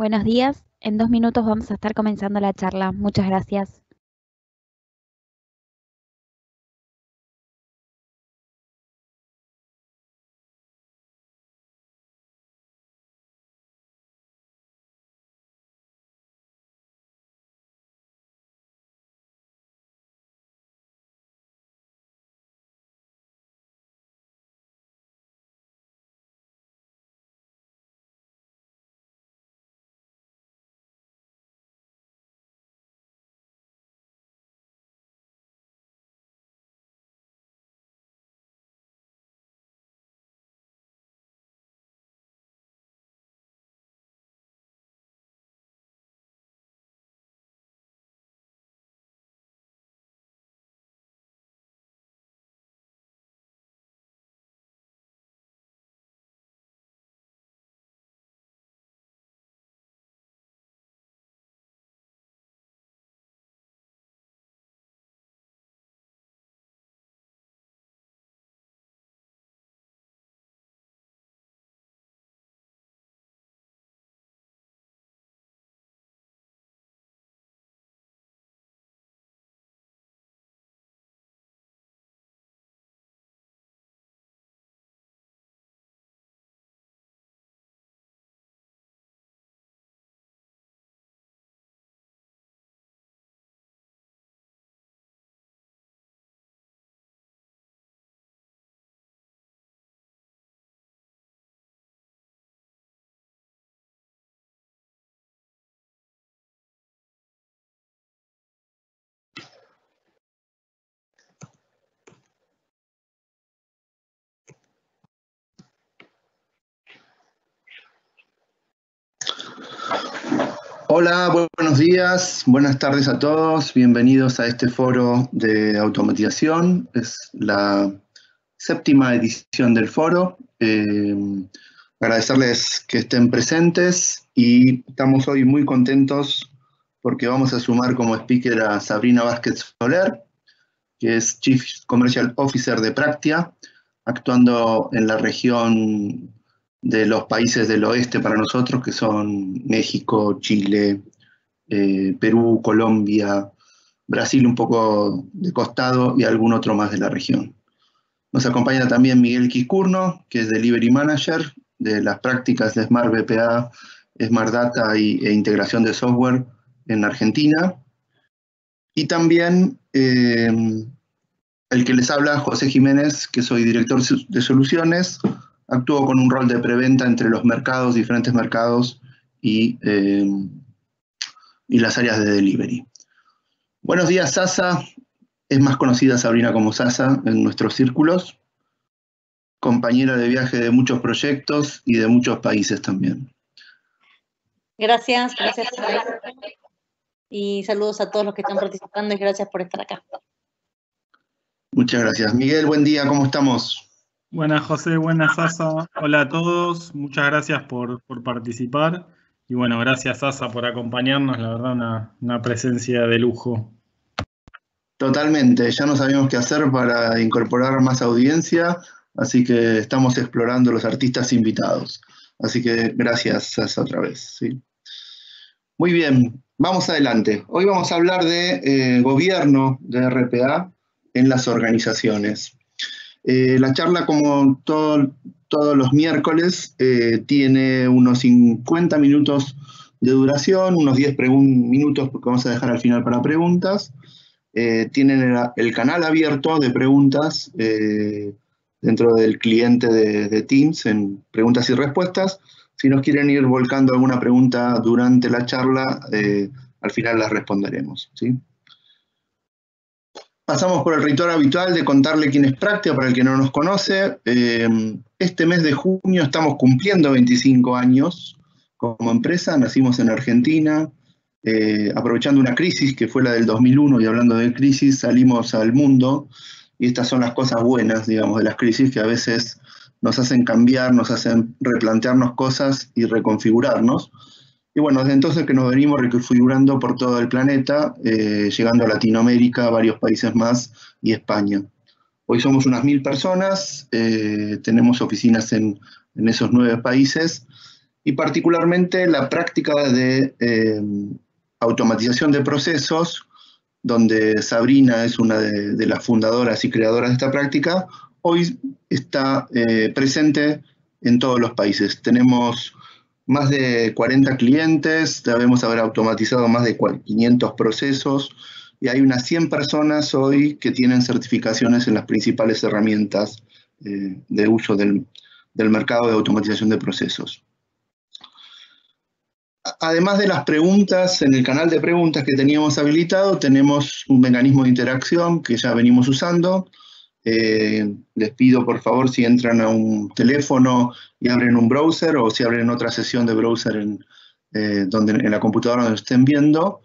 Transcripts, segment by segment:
Buenos días. En 2 minutos vamos a estar comenzando la charla. Muchas gracias. Hola, buenos días, buenas tardes a todos, bienvenidos a este foro de automatización. Es la 7ª edición del foro. Agradecerles que estén presentes y estamos hoy muy contentos porque vamos a sumar como speaker a Sabrina Vázquez Soler, que es Chief Commercial Officer de Practia, actuando en la región de los países del oeste para nosotros, que son México, Chile, Perú, Colombia, Brasil un poco de costado y algún otro más de la región. Nos acompaña también Miguel Quiscurno, que es Delivery Manager de las prácticas de Smart BPA, Smart Data e integración de software en Argentina. Y también el que les habla, José Jiménez, que soy director de soluciones. Actúo con un rol de preventa entre los mercados, diferentes mercados y las áreas de delivery. Buenos días, Sasa. Es más conocida Sabrina como Sasa en nuestros círculos. Compañera de viaje de muchos proyectos y de muchos países también. Gracias. Y saludos a todos los que están participando y gracias por estar acá. Muchas gracias. Miguel, buen día, ¿cómo estamos? Buenas, José, buenas, Sasa. Hola a todos, muchas gracias por participar. Y bueno, gracias, Sasa, por acompañarnos, la verdad, una presencia de lujo. Totalmente, ya no sabíamos qué hacer para incorporar más audiencia, así que estamos explorando los artistas invitados. Así que gracias, Sasa, otra vez. ¿Sí? Muy bien, vamos adelante. Hoy vamos a hablar de gobierno de RPA en las organizaciones. La charla, como todos los miércoles, tiene unos 50 minutos de duración, unos 10 minutos porque vamos a dejar al final para preguntas. Tienen el canal abierto de preguntas dentro del cliente de Teams en preguntas y respuestas. Si nos quieren ir volcando alguna pregunta durante la charla, al final las responderemos, ¿sí? Pasamos por el ritual habitual de contarle quién es Practia para el que no nos conoce. Este mes de junio estamos cumpliendo 25 años como empresa. Nacimos en Argentina, aprovechando una crisis que fue la del 2001, y hablando de crisis, salimos al mundo. Y estas son las cosas buenas, digamos, de las crisis, que a veces nos hacen cambiar, nos hacen replantearnos cosas y reconfigurarnos. Y bueno, desde entonces que nos venimos reconfigurando por todo el planeta, llegando a Latinoamérica, varios países más y España. Hoy somos unas 1000 personas, tenemos oficinas en esos 9 países y particularmente la práctica de automatización de procesos, donde Sabrina es una de las fundadoras y creadoras de esta práctica, hoy está presente en todos los países. Tenemos más de 40 clientes, debemos haber automatizado más de 500 procesos, y hay unas 100 personas hoy que tienen certificaciones en las principales herramientas de uso del mercado de automatización de procesos. Además de las preguntas, en el canal de preguntas que teníamos habilitado, tenemos un mecanismo de interacción que ya venimos usando. Les pido, por favor, si entran a un teléfono y abren un browser, o si abren otra sesión de browser en la computadora donde estén viendo,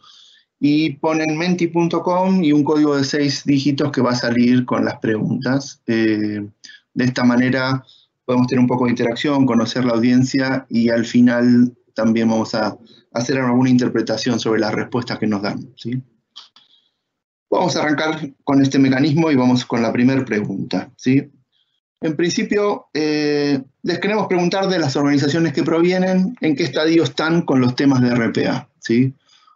y ponen menti.com y un código de 6 dígitos que va a salir con las preguntas. De esta manera podemos tener un poco de interacción, conocer la audiencia, y al final también vamos a hacer alguna interpretación sobre las respuestas que nos dan, ¿sí? Vamos a arrancar con este mecanismo y vamos con la primera pregunta, ¿sí? En principio, les queremos preguntar de las organizaciones que provienen, en qué estadio están con los temas de RPA, ¿sí?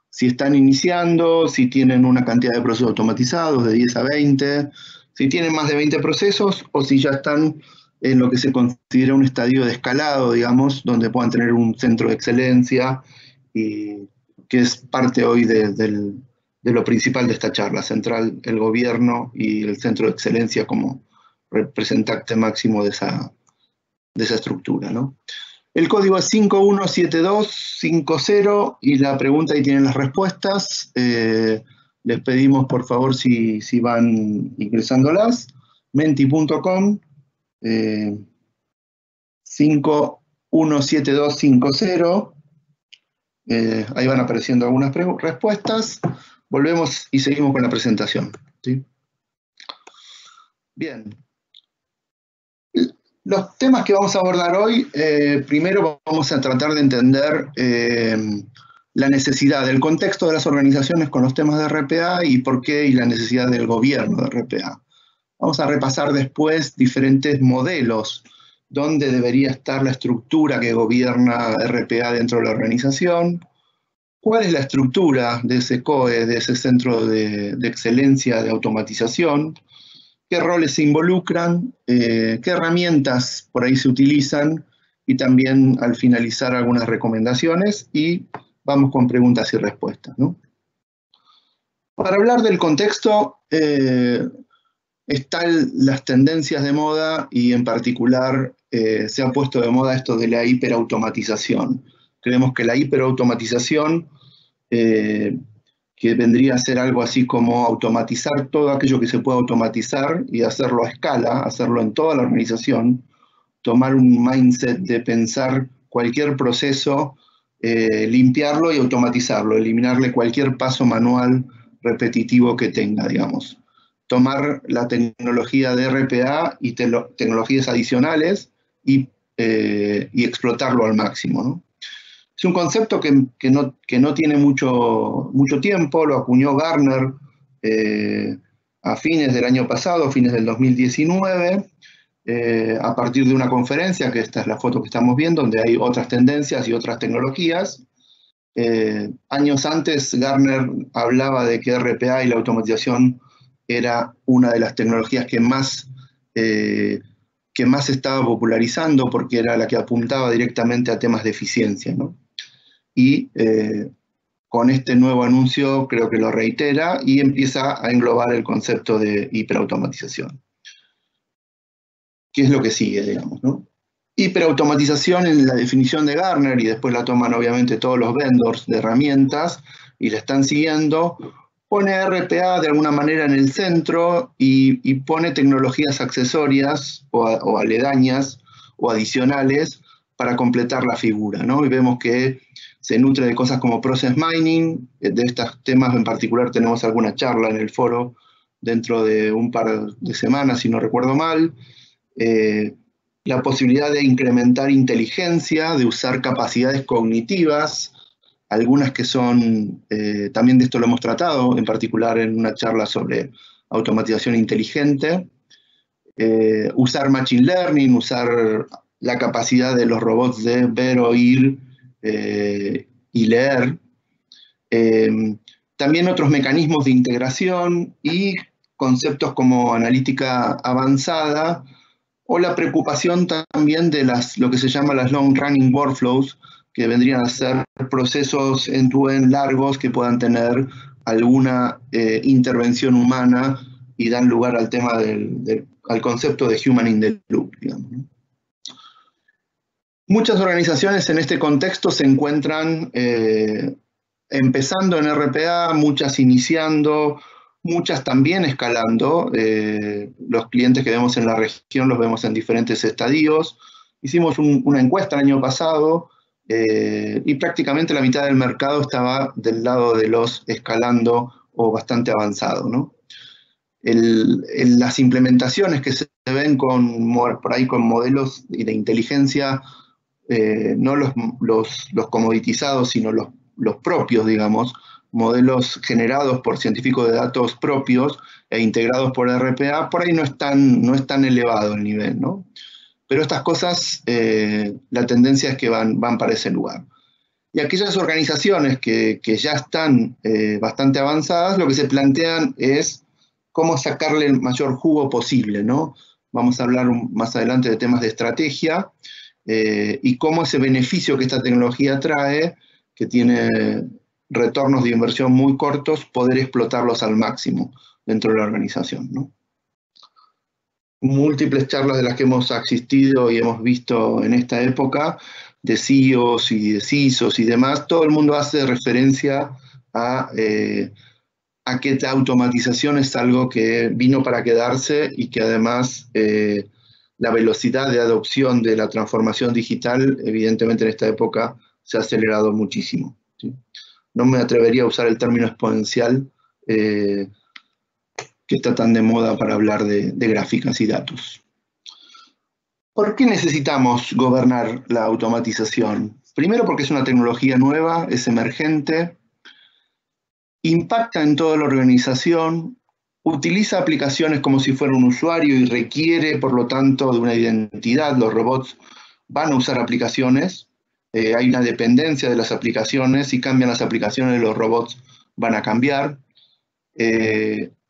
Si están iniciando, si tienen una cantidad de procesos automatizados de 10 a 20, si tienen más de 20 procesos, o si ya están en lo que se considera un estadio de escalado, digamos, donde puedan tener un centro de excelencia, y que es parte hoy de lo principal de esta charla, central el gobierno y el centro de excelencia como representante máximo de esa estructura, ¿no? El código es 517250 y la pregunta, ahí tienen las respuestas. Les pedimos, por favor, si van ingresándolas. Menti.com 517250. Ahí van apareciendo algunas respuestas. Volvemos y seguimos con la presentación, ¿sí? Bien. Los temas que vamos a abordar hoy, primero vamos a tratar de entender la necesidad, el contexto de las organizaciones con los temas de RPA y por qué, y la necesidad del gobierno de RPA. Vamos a repasar después diferentes modelos, dónde debería estar la estructura que gobierna RPA dentro de la organización, cuál es la estructura de ese COE, de ese centro de excelencia de automatización, qué roles se involucran, qué herramientas por ahí se utilizan, y también al finalizar algunas recomendaciones, y vamos con preguntas y respuestas, ¿no? Para hablar del contexto, están las tendencias de moda, y en particular se ha puesto de moda esto de la hiperautomatización. Creemos que la hiperautomatización, que vendría a ser algo así como automatizar todo aquello que se pueda automatizar y hacerlo a escala, hacerlo en toda la organización, tomar un mindset de pensar cualquier proceso, limpiarlo y automatizarlo, eliminarle cualquier paso manual repetitivo que tenga, digamos. Tomar la tecnología de RPA y tecnologías adicionales y explotarlo al máximo, ¿no? Es un concepto que no tiene mucho tiempo, lo acuñó Gartner a fines del año pasado, fines del 2019, a partir de una conferencia, que esta es la foto que estamos viendo, donde hay otras tendencias y otras tecnologías. Años antes, Gartner hablaba de que RPA y la automatización era una de las tecnologías que más se estaba popularizando, porque era la que apuntaba directamente a temas de eficiencia, ¿no? Y con este nuevo anuncio creo que lo reitera y empieza a englobar el concepto de hiperautomatización. ¿Qué es lo que sigue, digamos, ¿no? Hiperautomatización, en la definición de Gartner, y después la toman obviamente todos los vendors de herramientas y la están siguiendo, pone RPA de alguna manera en el centro y pone tecnologías accesorias o aledañas o adicionales para completar la figura, ¿no? Y vemos que se nutre de cosas como process mining. De estos temas en particular tenemos alguna charla en el foro dentro de un par de semanas, si no recuerdo mal. La posibilidad de incrementar inteligencia, de usar capacidades cognitivas, algunas que son, también de esto lo hemos tratado, en particular en una charla sobre automatización inteligente. Usar machine learning, usar la capacidad de los robots de ver, oír y leer. También otros mecanismos de integración y conceptos como analítica avanzada, o la preocupación también de lo que se llama las long running workflows, que vendrían a ser procesos end-to-end largos que puedan tener alguna intervención humana y dan lugar al tema al concepto de human in the loop, digamos, ¿no? Muchas organizaciones en este contexto se encuentran empezando en RPA, muchas iniciando, muchas también escalando. Los clientes que vemos en la región los vemos en diferentes estadios. Hicimos una encuesta el año pasado y prácticamente la mitad del mercado estaba del lado de los escalando o bastante avanzado, ¿no? Las implementaciones que se ven por ahí con modelos de inteligencia, no los comoditizados, sino los propios, digamos, modelos generados por científicos de datos propios e integrados por RPA, por ahí no es tan elevado el nivel, ¿no? Pero estas cosas, la tendencia es que van para ese lugar. Y aquellas organizaciones que ya están bastante avanzadas, lo que se plantean es cómo sacarle el mayor jugo posible, ¿no? Vamos a hablar más adelante de temas de estrategia y cómo ese beneficio que esta tecnología trae, que tiene retornos de inversión muy cortos, poder explotarlos al máximo dentro de la organización, ¿no? Múltiples charlas de las que hemos asistido y hemos visto en esta época, de CEOs y de CISOs y demás, todo el mundo hace referencia a que la automatización es algo que vino para quedarse y que además la velocidad de adopción de la transformación digital, evidentemente en esta época, se ha acelerado muchísimo, ¿sí? No me atrevería a usar el término exponencial que está tan de moda para hablar de gráficas y datos. ¿Por qué necesitamos gobernar la automatización? Primero porque es una tecnología nueva, es emergente, impacta en toda la organización, utiliza aplicaciones como si fuera un usuario y requiere, por lo tanto, de una identidad. Los robots van a usar aplicaciones, hay una dependencia de las aplicaciones, si cambian las aplicaciones los robots van a cambiar.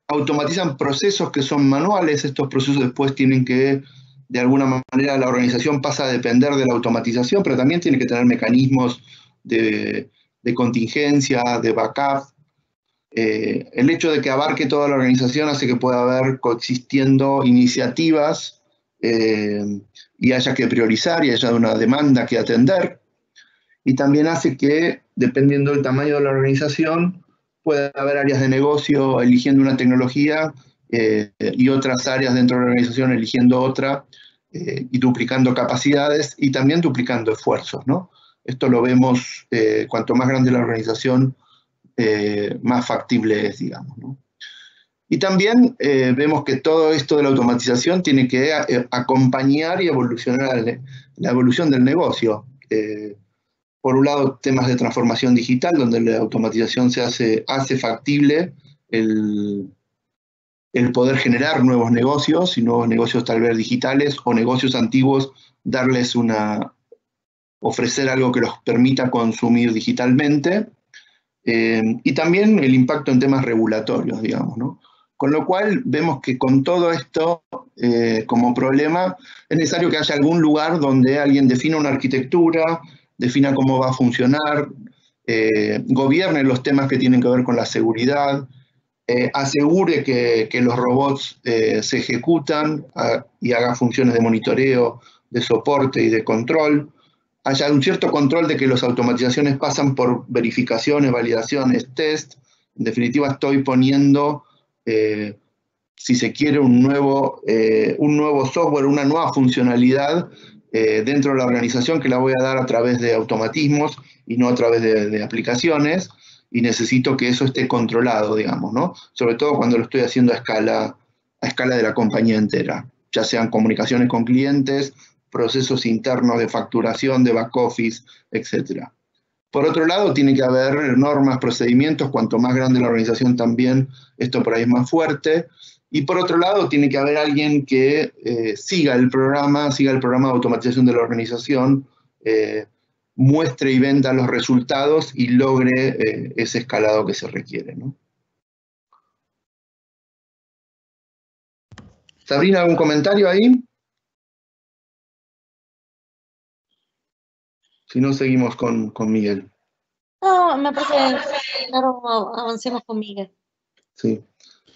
Automatizan procesos que son manuales, estos procesos después tienen que, de alguna manera, la organización pasa a depender de la automatización, pero también tiene que tener mecanismos de contingencia, de backup. El hecho de que abarque toda la organización hace que pueda haber coexistiendo iniciativas y haya que priorizar y haya una demanda que atender. Y también hace que, dependiendo del tamaño de la organización, pueda haber áreas de negocio eligiendo una tecnología y otras áreas dentro de la organización eligiendo otra y duplicando capacidades y también duplicando esfuerzos, ¿no? Esto lo vemos, cuanto más grande la organización, más factible es, digamos, ¿no? Y también vemos que todo esto de la automatización tiene que acompañar y evolucionar la evolución del negocio. Por un lado, temas de transformación digital, donde la automatización hace factible el poder generar nuevos negocios y nuevos negocios tal vez digitales o negocios antiguos, ofrecer algo que los permita consumir digitalmente. Y también el impacto en temas regulatorios, digamos, ¿no? Con lo cual vemos que con todo esto como problema es necesario que haya algún lugar donde alguien defina una arquitectura, defina cómo va a funcionar, gobierne los temas que tienen que ver con la seguridad, asegure que los robots se ejecutan y haga funciones de monitoreo, de soporte y de control. Haya un cierto control de que las automatizaciones pasan por verificaciones, validaciones, test. En definitiva, estoy poniendo, si se quiere, un nuevo software, una nueva funcionalidad dentro de la organización que la voy a dar a través de automatismos y no a través de aplicaciones, y necesito que eso esté controlado, digamos, ¿no? Sobre todo cuando lo estoy haciendo a escala de la compañía entera, ya sean comunicaciones con clientes, procesos internos de facturación, de back office, etc. Por otro lado, tiene que haber normas, procedimientos, cuanto más grande la organización también, esto por ahí es más fuerte, Y por otro lado, tiene que haber alguien que siga el programa de automatización de la organización, muestre y venda los resultados y logre ese escalado que se requiere, ¿no? Sabrina, ¿algún comentario ahí? Si no, seguimos con Miguel. No, me parece claro, avancemos con Miguel. Sí.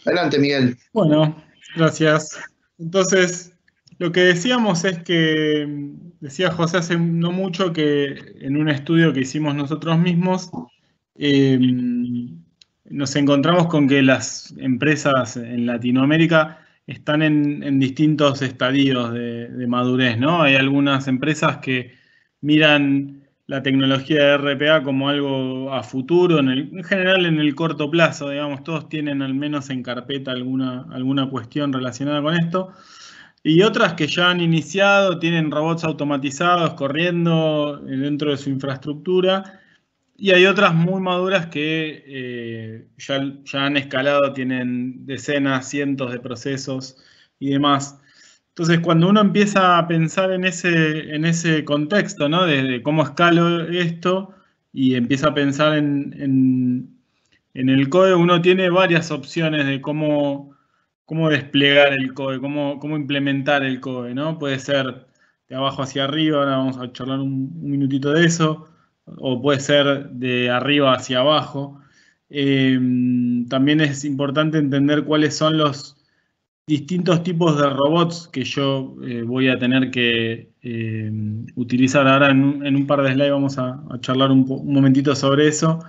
Adelante, Miguel. Bueno, gracias. Entonces, lo que decíamos es que, decía José hace no mucho que en un estudio que hicimos nosotros mismos, nos encontramos con que las empresas en Latinoamérica están en distintos estadios de madurez, ¿no? Hay algunas empresas que miran la tecnología de RPA como algo a futuro, en general en el corto plazo, digamos, todos tienen al menos en carpeta alguna cuestión relacionada con esto. Y otras que ya han iniciado, tienen robots automatizados corriendo dentro de su infraestructura. Y hay otras muy maduras que ya han escalado, tienen decenas, cientos de procesos y demás. Entonces, cuando uno empieza a pensar en ese contexto, ¿no? De cómo escalo esto y empieza a pensar en el COE, uno tiene varias opciones de cómo desplegar el COE, cómo implementar el COE, ¿no? Puede ser de abajo hacia arriba, ahora vamos a charlar un minutito de eso, o puede ser de arriba hacia abajo. También es importante entender cuáles son los distintos tipos de robots que yo voy a tener que utilizar. Ahora en un par de slides vamos a charlar un momentito sobre eso.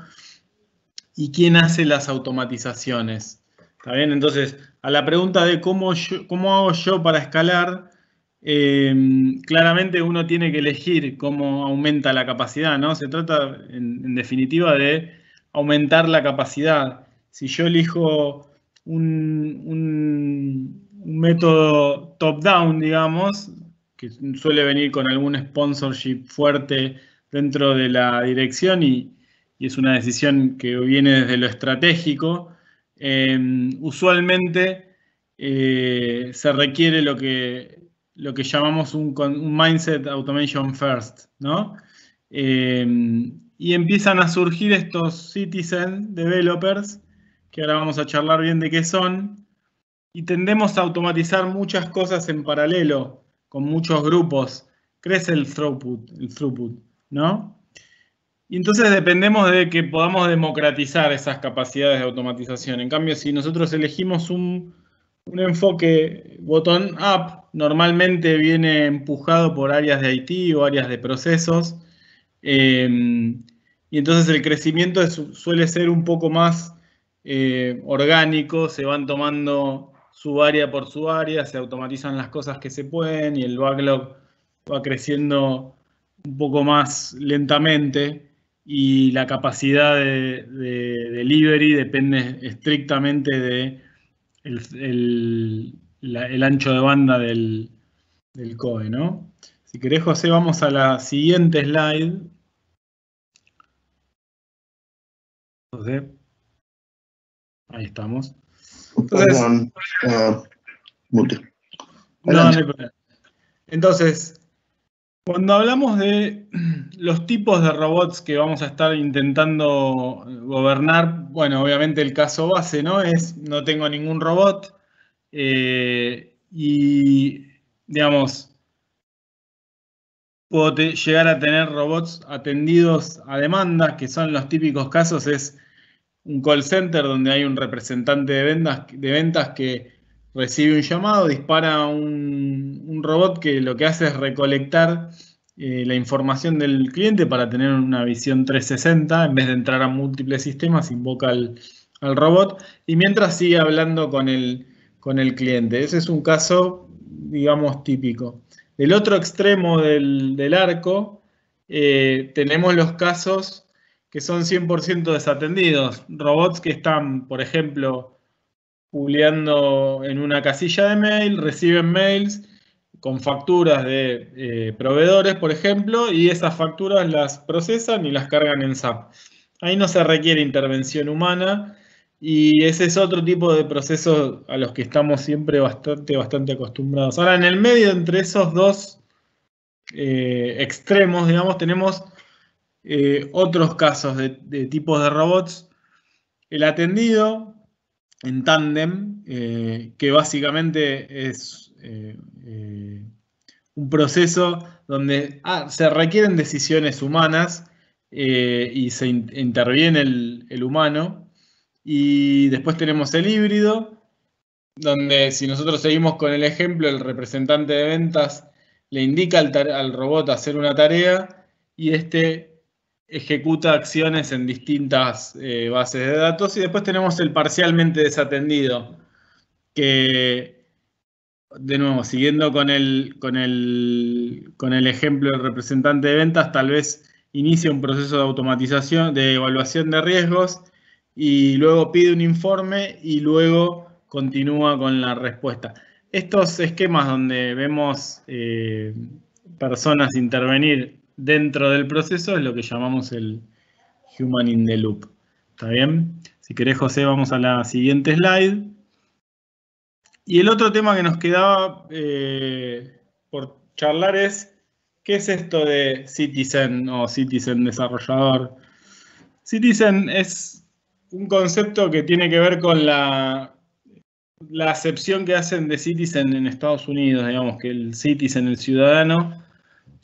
¿Y quién hace las automatizaciones? ¿Está bien? Entonces, a la pregunta de cómo hago yo para escalar, claramente uno tiene que elegir cómo aumenta la capacidad, ¿no? Se trata, en definitiva, de aumentar la capacidad. Si yo elijo un método top-down, digamos, que suele venir con algún sponsorship fuerte dentro de la dirección y es una decisión que viene desde lo estratégico, usualmente se requiere lo que llamamos un mindset automation first, ¿no? Y empiezan a surgir estos citizen developers, que ahora vamos a charlar bien de qué son, y tendemos a automatizar muchas cosas en paralelo, con muchos grupos. Crece el throughput, ¿no? Y entonces dependemos de que podamos democratizar esas capacidades de automatización. En cambio, si nosotros elegimos un enfoque bottom-up, normalmente viene empujado por áreas de IT o áreas de procesos. Y entonces el crecimiento suele ser un poco más orgánico, se van tomando su área por su área, se automatizan las cosas que se pueden y el backlog va creciendo un poco más lentamente y la capacidad de delivery depende estrictamente de el ancho de banda del COE, ¿no? Si querés, José, vamos a la siguiente slide. José. Ahí estamos. Entonces, Perdón, mute. no hay problema. Entonces, cuando hablamos de los tipos de robots que vamos a estar intentando gobernar, bueno, obviamente el caso base, ¿no? Es no tengo ningún robot y, digamos, puedo llegar a tener robots atendidos a demandas, que son los típicos casos, es un call center donde hay un representante de ventas que recibe un llamado, dispara un robot que lo que hace es recolectar la información del cliente para tener una visión 360, en vez de entrar a múltiples sistemas, invoca al robot y mientras sigue hablando con el cliente. Ese es un caso, digamos, típico. Del otro extremo del arco tenemos los casos que son 100% desatendidos. Robots que están, por ejemplo, puleando en una casilla de mail, reciben mails con facturas de proveedores, por ejemplo, y esas facturas las procesan y las cargan en SAP. Ahí no se requiere intervención humana Y ese es otro tipo de procesos a los que estamos siempre bastante acostumbrados. Ahora, en el medio, entre esos dos extremos, digamos, tenemos otros casos de tipos de robots. El atendido en tándem, que básicamente es un proceso donde se requieren decisiones humanas y se interviene el humano. Y después tenemos el híbrido, donde si nosotros seguimos con el ejemplo, el representante de ventas le indica al robot hacer una tarea y este ejecuta acciones en distintas bases de datos. Y después tenemos el parcialmente desatendido, que, de nuevo, siguiendo con el ejemplo del representante de ventas, tal vez inicia un proceso de automatización, de evaluación de riesgos, y luego pide un informe y luego continúa con la respuesta. Estos esquemas donde vemos personas intervenir dentro del proceso es lo que llamamos el Human in the Loop. ¿Está bien? Si querés, José, vamos a la siguiente slide. Y el otro tema que nos quedaba por charlar es, ¿qué es esto de Citizen o Citizen Desarrollador? Citizen es un concepto que tiene que ver con la acepción que hacen de Citizen en Estados Unidos, digamos, que el Citizen, el ciudadano,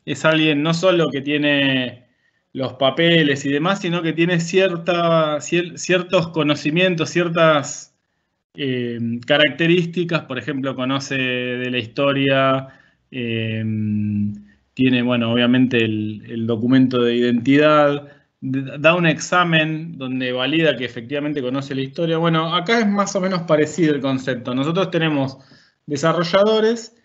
es alguien no solo que tiene los papeles y demás, sino que tiene ciertos conocimientos, ciertas características. Por ejemplo, conoce de la historia, tiene, bueno, obviamente el documento de identidad, da un examen donde valida que efectivamente conoce la historia. Bueno, acá es más o menos parecido el concepto. Nosotros tenemos desarrolladores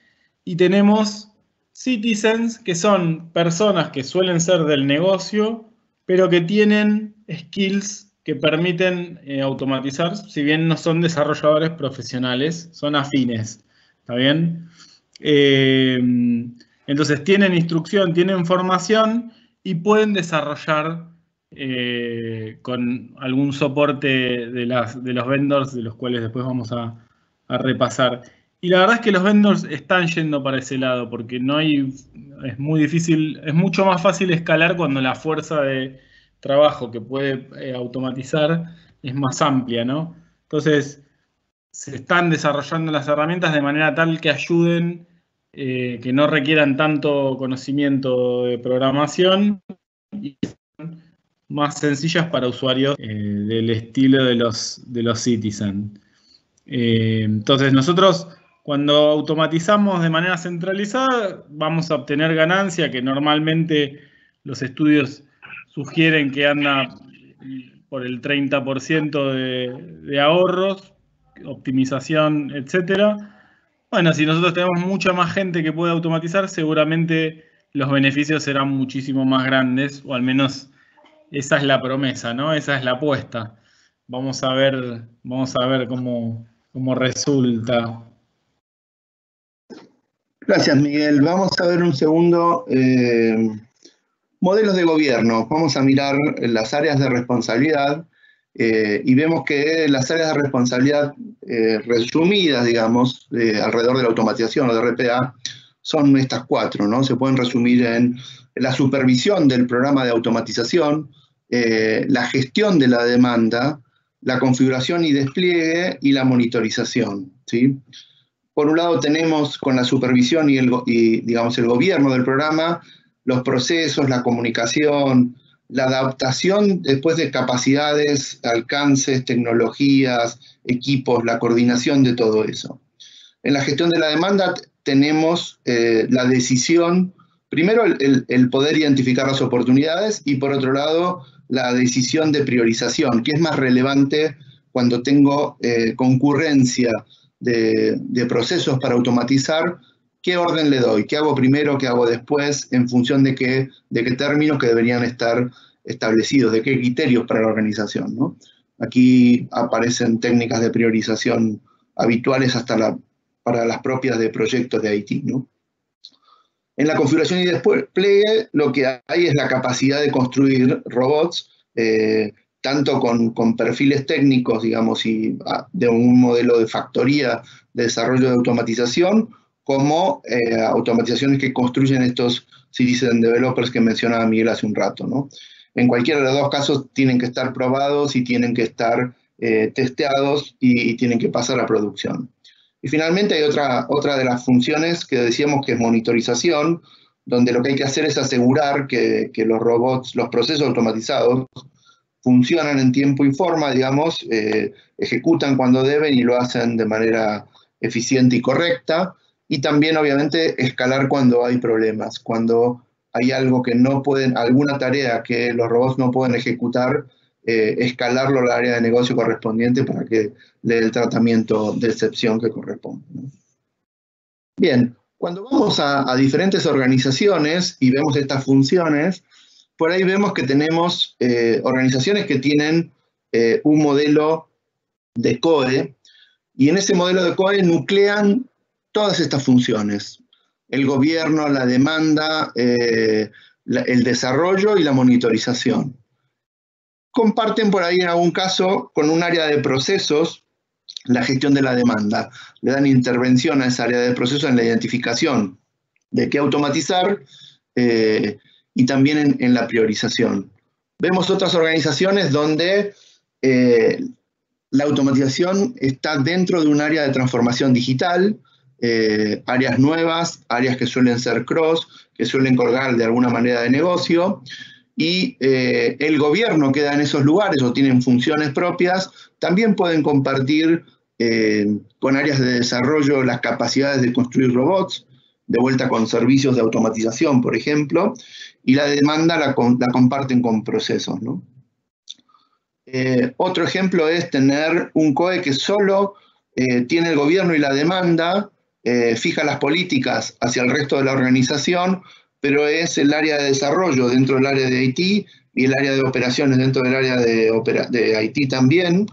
y tenemos citizens, que son personas que suelen ser del negocio, pero que tienen skills que permiten automatizar, si bien no son desarrolladores profesionales, son afines. ¿Está bien? Entonces tienen instrucción, tienen formación y pueden desarrollar con algún soporte de los vendors, de los cuales después vamos a repasar. Y la verdad es que los vendors están yendo para ese lado, porque es muy difícil, es mucho más fácil escalar cuando la fuerza de trabajo que puede automatizar es más amplia, ¿no? Entonces, se están desarrollando las herramientas de manera tal que ayuden, que no requieran tanto conocimiento de programación y más sencillas para usuarios del estilo de los Citizen. Entonces, nosotros cuando automatizamos de manera centralizada vamos a obtener ganancia, que normalmente los estudios sugieren que anda por el 30% de ahorros, optimización, etcétera. Bueno, si nosotros tenemos mucha más gente que puede automatizar, seguramente los beneficios serán muchísimo más grandes, o al menos esa es la promesa, ¿no? Esa es la apuesta. Vamos a ver cómo resulta. Gracias, Miguel. Vamos a ver un segundo modelos de gobierno. Vamos a mirar las áreas de responsabilidad y vemos que las áreas de responsabilidad resumidas, digamos, alrededor de la automatización o de RPA, son estas cuatro, ¿no? Se pueden resumir en la supervisión del programa de automatización, la gestión de la demanda, la configuración y despliegue y la monitorización, ¿sí? Por un lado tenemos con la supervisión digamos, el gobierno del programa, los procesos, la comunicación, la adaptación después de capacidades, alcances, tecnologías, equipos, la coordinación de todo eso. En la gestión de la demanda tenemos la decisión, primero el poder identificar las oportunidades y por otro lado la decisión de priorización, que es más relevante cuando tengo concurrencia de procesos para automatizar. ¿Qué orden le doy? ¿Qué hago primero? ¿Qué hago después? En función de qué términos que deberían estar establecidos, de qué criterios para la organización, ¿no? Aquí aparecen técnicas de priorización habituales hasta para las propias de proyectos de IT, ¿no? En la configuración y despliegue lo que hay es la capacidad de construir robots, tanto con perfiles técnicos, digamos, y de un modelo de factoría de desarrollo de automatización, como automatizaciones que construyen estos citizen developers que mencionaba Miguel hace un rato, ¿no? En cualquiera de los dos casos tienen que estar probados y tienen que estar testeados y tienen que pasar a producción. Y finalmente hay otra de las funciones que decíamos que es monitorización, donde lo que hay que hacer es asegurar que los robots, los procesos automatizados, funcionan en tiempo y forma, digamos, ejecutan cuando deben y lo hacen de manera eficiente y correcta, y también obviamente escalar cuando hay problemas, cuando hay algo que no pueden, alguna tarea que los robots no pueden ejecutar, escalarlo al área de negocio correspondiente para que le dé el tratamiento de excepción que corresponde, ¿no? Bien, cuando vamos a diferentes organizaciones y vemos estas funciones, por ahí vemos que tenemos organizaciones que tienen un modelo de COE, y en ese modelo de COE nuclean todas estas funciones: el gobierno, la demanda, el desarrollo y la monitorización. Comparten por ahí en algún caso con un área de procesos la gestión de la demanda. Le dan intervención a esa área de procesos en la identificación de qué automatizar y también en la priorización. Vemos otras organizaciones donde la automatización está dentro de un área de transformación digital, áreas nuevas, áreas que suelen ser cross, que suelen colgar de alguna manera de negocio, y el gobierno queda en esos lugares o tienen funciones propias. También pueden compartir con áreas de desarrollo las capacidades de construir robots, de vuelta con servicios de automatización, por ejemplo, y la demanda la comparten con procesos, ¿no? Otro ejemplo es tener un COE que solo tiene el gobierno y la demanda, fija las políticas hacia el resto de la organización, pero es el área de desarrollo dentro del área de IT y el área de operaciones dentro del área de IT también,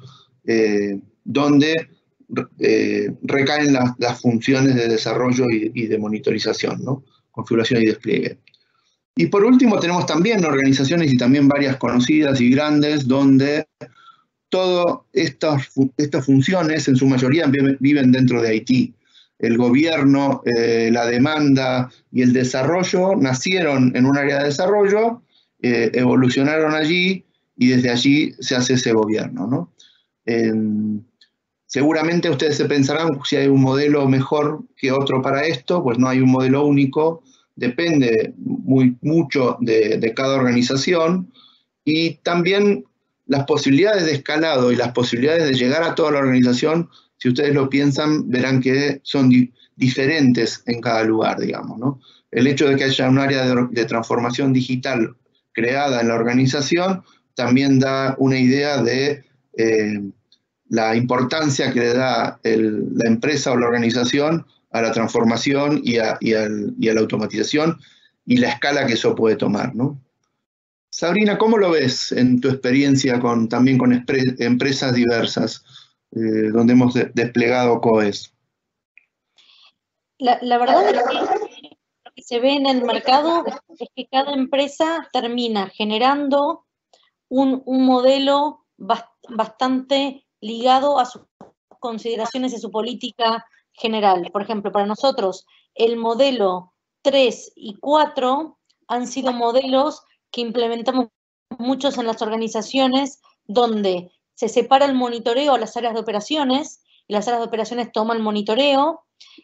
donde recaen las funciones de desarrollo y de monitorización, ¿no? Configuración y despliegue. Y por último tenemos también organizaciones y también varias conocidas y grandes donde todas estas funciones en su mayoría viven dentro de IT. El gobierno, la demanda y el desarrollo nacieron en un área de desarrollo, evolucionaron allí y desde allí se hace ese gobierno, ¿no? Seguramente ustedes se pensarán si hay un modelo mejor que otro para esto. Pues no hay un modelo único, depende mucho de cada organización, y también las posibilidades de escalado y las posibilidades de llegar a toda la organización, si ustedes lo piensan, verán que son diferentes en cada lugar, digamos, ¿no? El hecho de que haya un área de transformación digital creada en la organización también da una idea de la importancia que le da la empresa o la organización a la transformación y a la automatización y la escala que eso puede tomar, ¿no? Sabrina, ¿cómo lo ves en tu experiencia también con empresas diversas donde hemos desplegado COEs? La verdad es que lo que se ve en el mercado es que cada empresa termina generando un modelo bastante ligado a sus consideraciones y su política general. Por ejemplo, para nosotros, el modelo 3 y 4 han sido modelos que implementamos muchos en las organizaciones, donde se separa el monitoreo a las áreas de operaciones, y las áreas de operaciones toman monitoreo,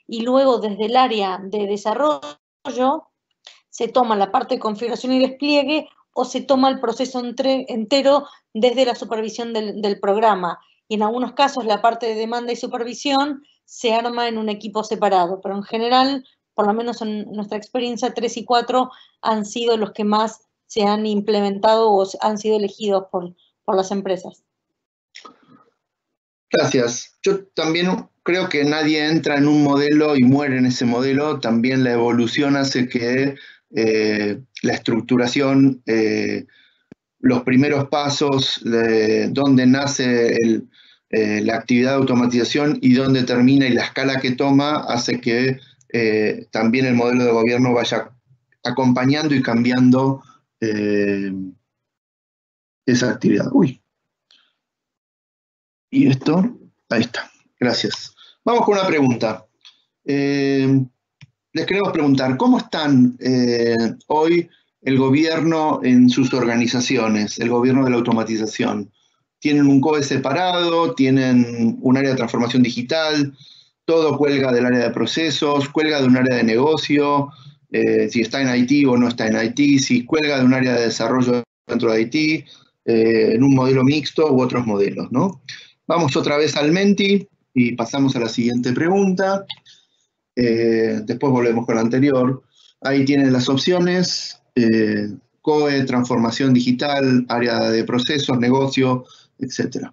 y luego desde el área de desarrollo se toma la parte de configuración y despliegue, o se toma el proceso entero desde la supervisión del programa. Y en algunos casos la parte de demanda y supervisión se arma en un equipo separado, pero en general, por lo menos en nuestra experiencia, 3 y 4 han sido los que más se han implementado o han sido elegidos por las empresas. Gracias. Yo también creo que nadie entra en un modelo y muere en ese modelo. También la evolución hace que la estructuración, los primeros pasos, dónde nace la actividad de automatización y dónde termina y la escala que toma, hace que también el modelo de gobierno vaya acompañando y cambiando esa actividad. Uy, Y esto, ahí está. Gracias. Vamos con una pregunta. Les queremos preguntar, ¿cómo están hoy el gobierno en sus organizaciones, el gobierno de la automatización? ¿Tienen un COE separado? ¿Tienen un área de transformación digital? ¿Todo cuelga del área de procesos? ¿Cuelga de un área de negocio? Si está en IT o no está en IT, si cuelga de un área de desarrollo dentro de IT, en un modelo mixto u otros modelos, ¿no? Vamos otra vez al Menti y pasamos a la siguiente pregunta. Después volvemos con la anterior. Ahí tienen las opciones, COE, transformación digital, área de procesos, negocio, etc.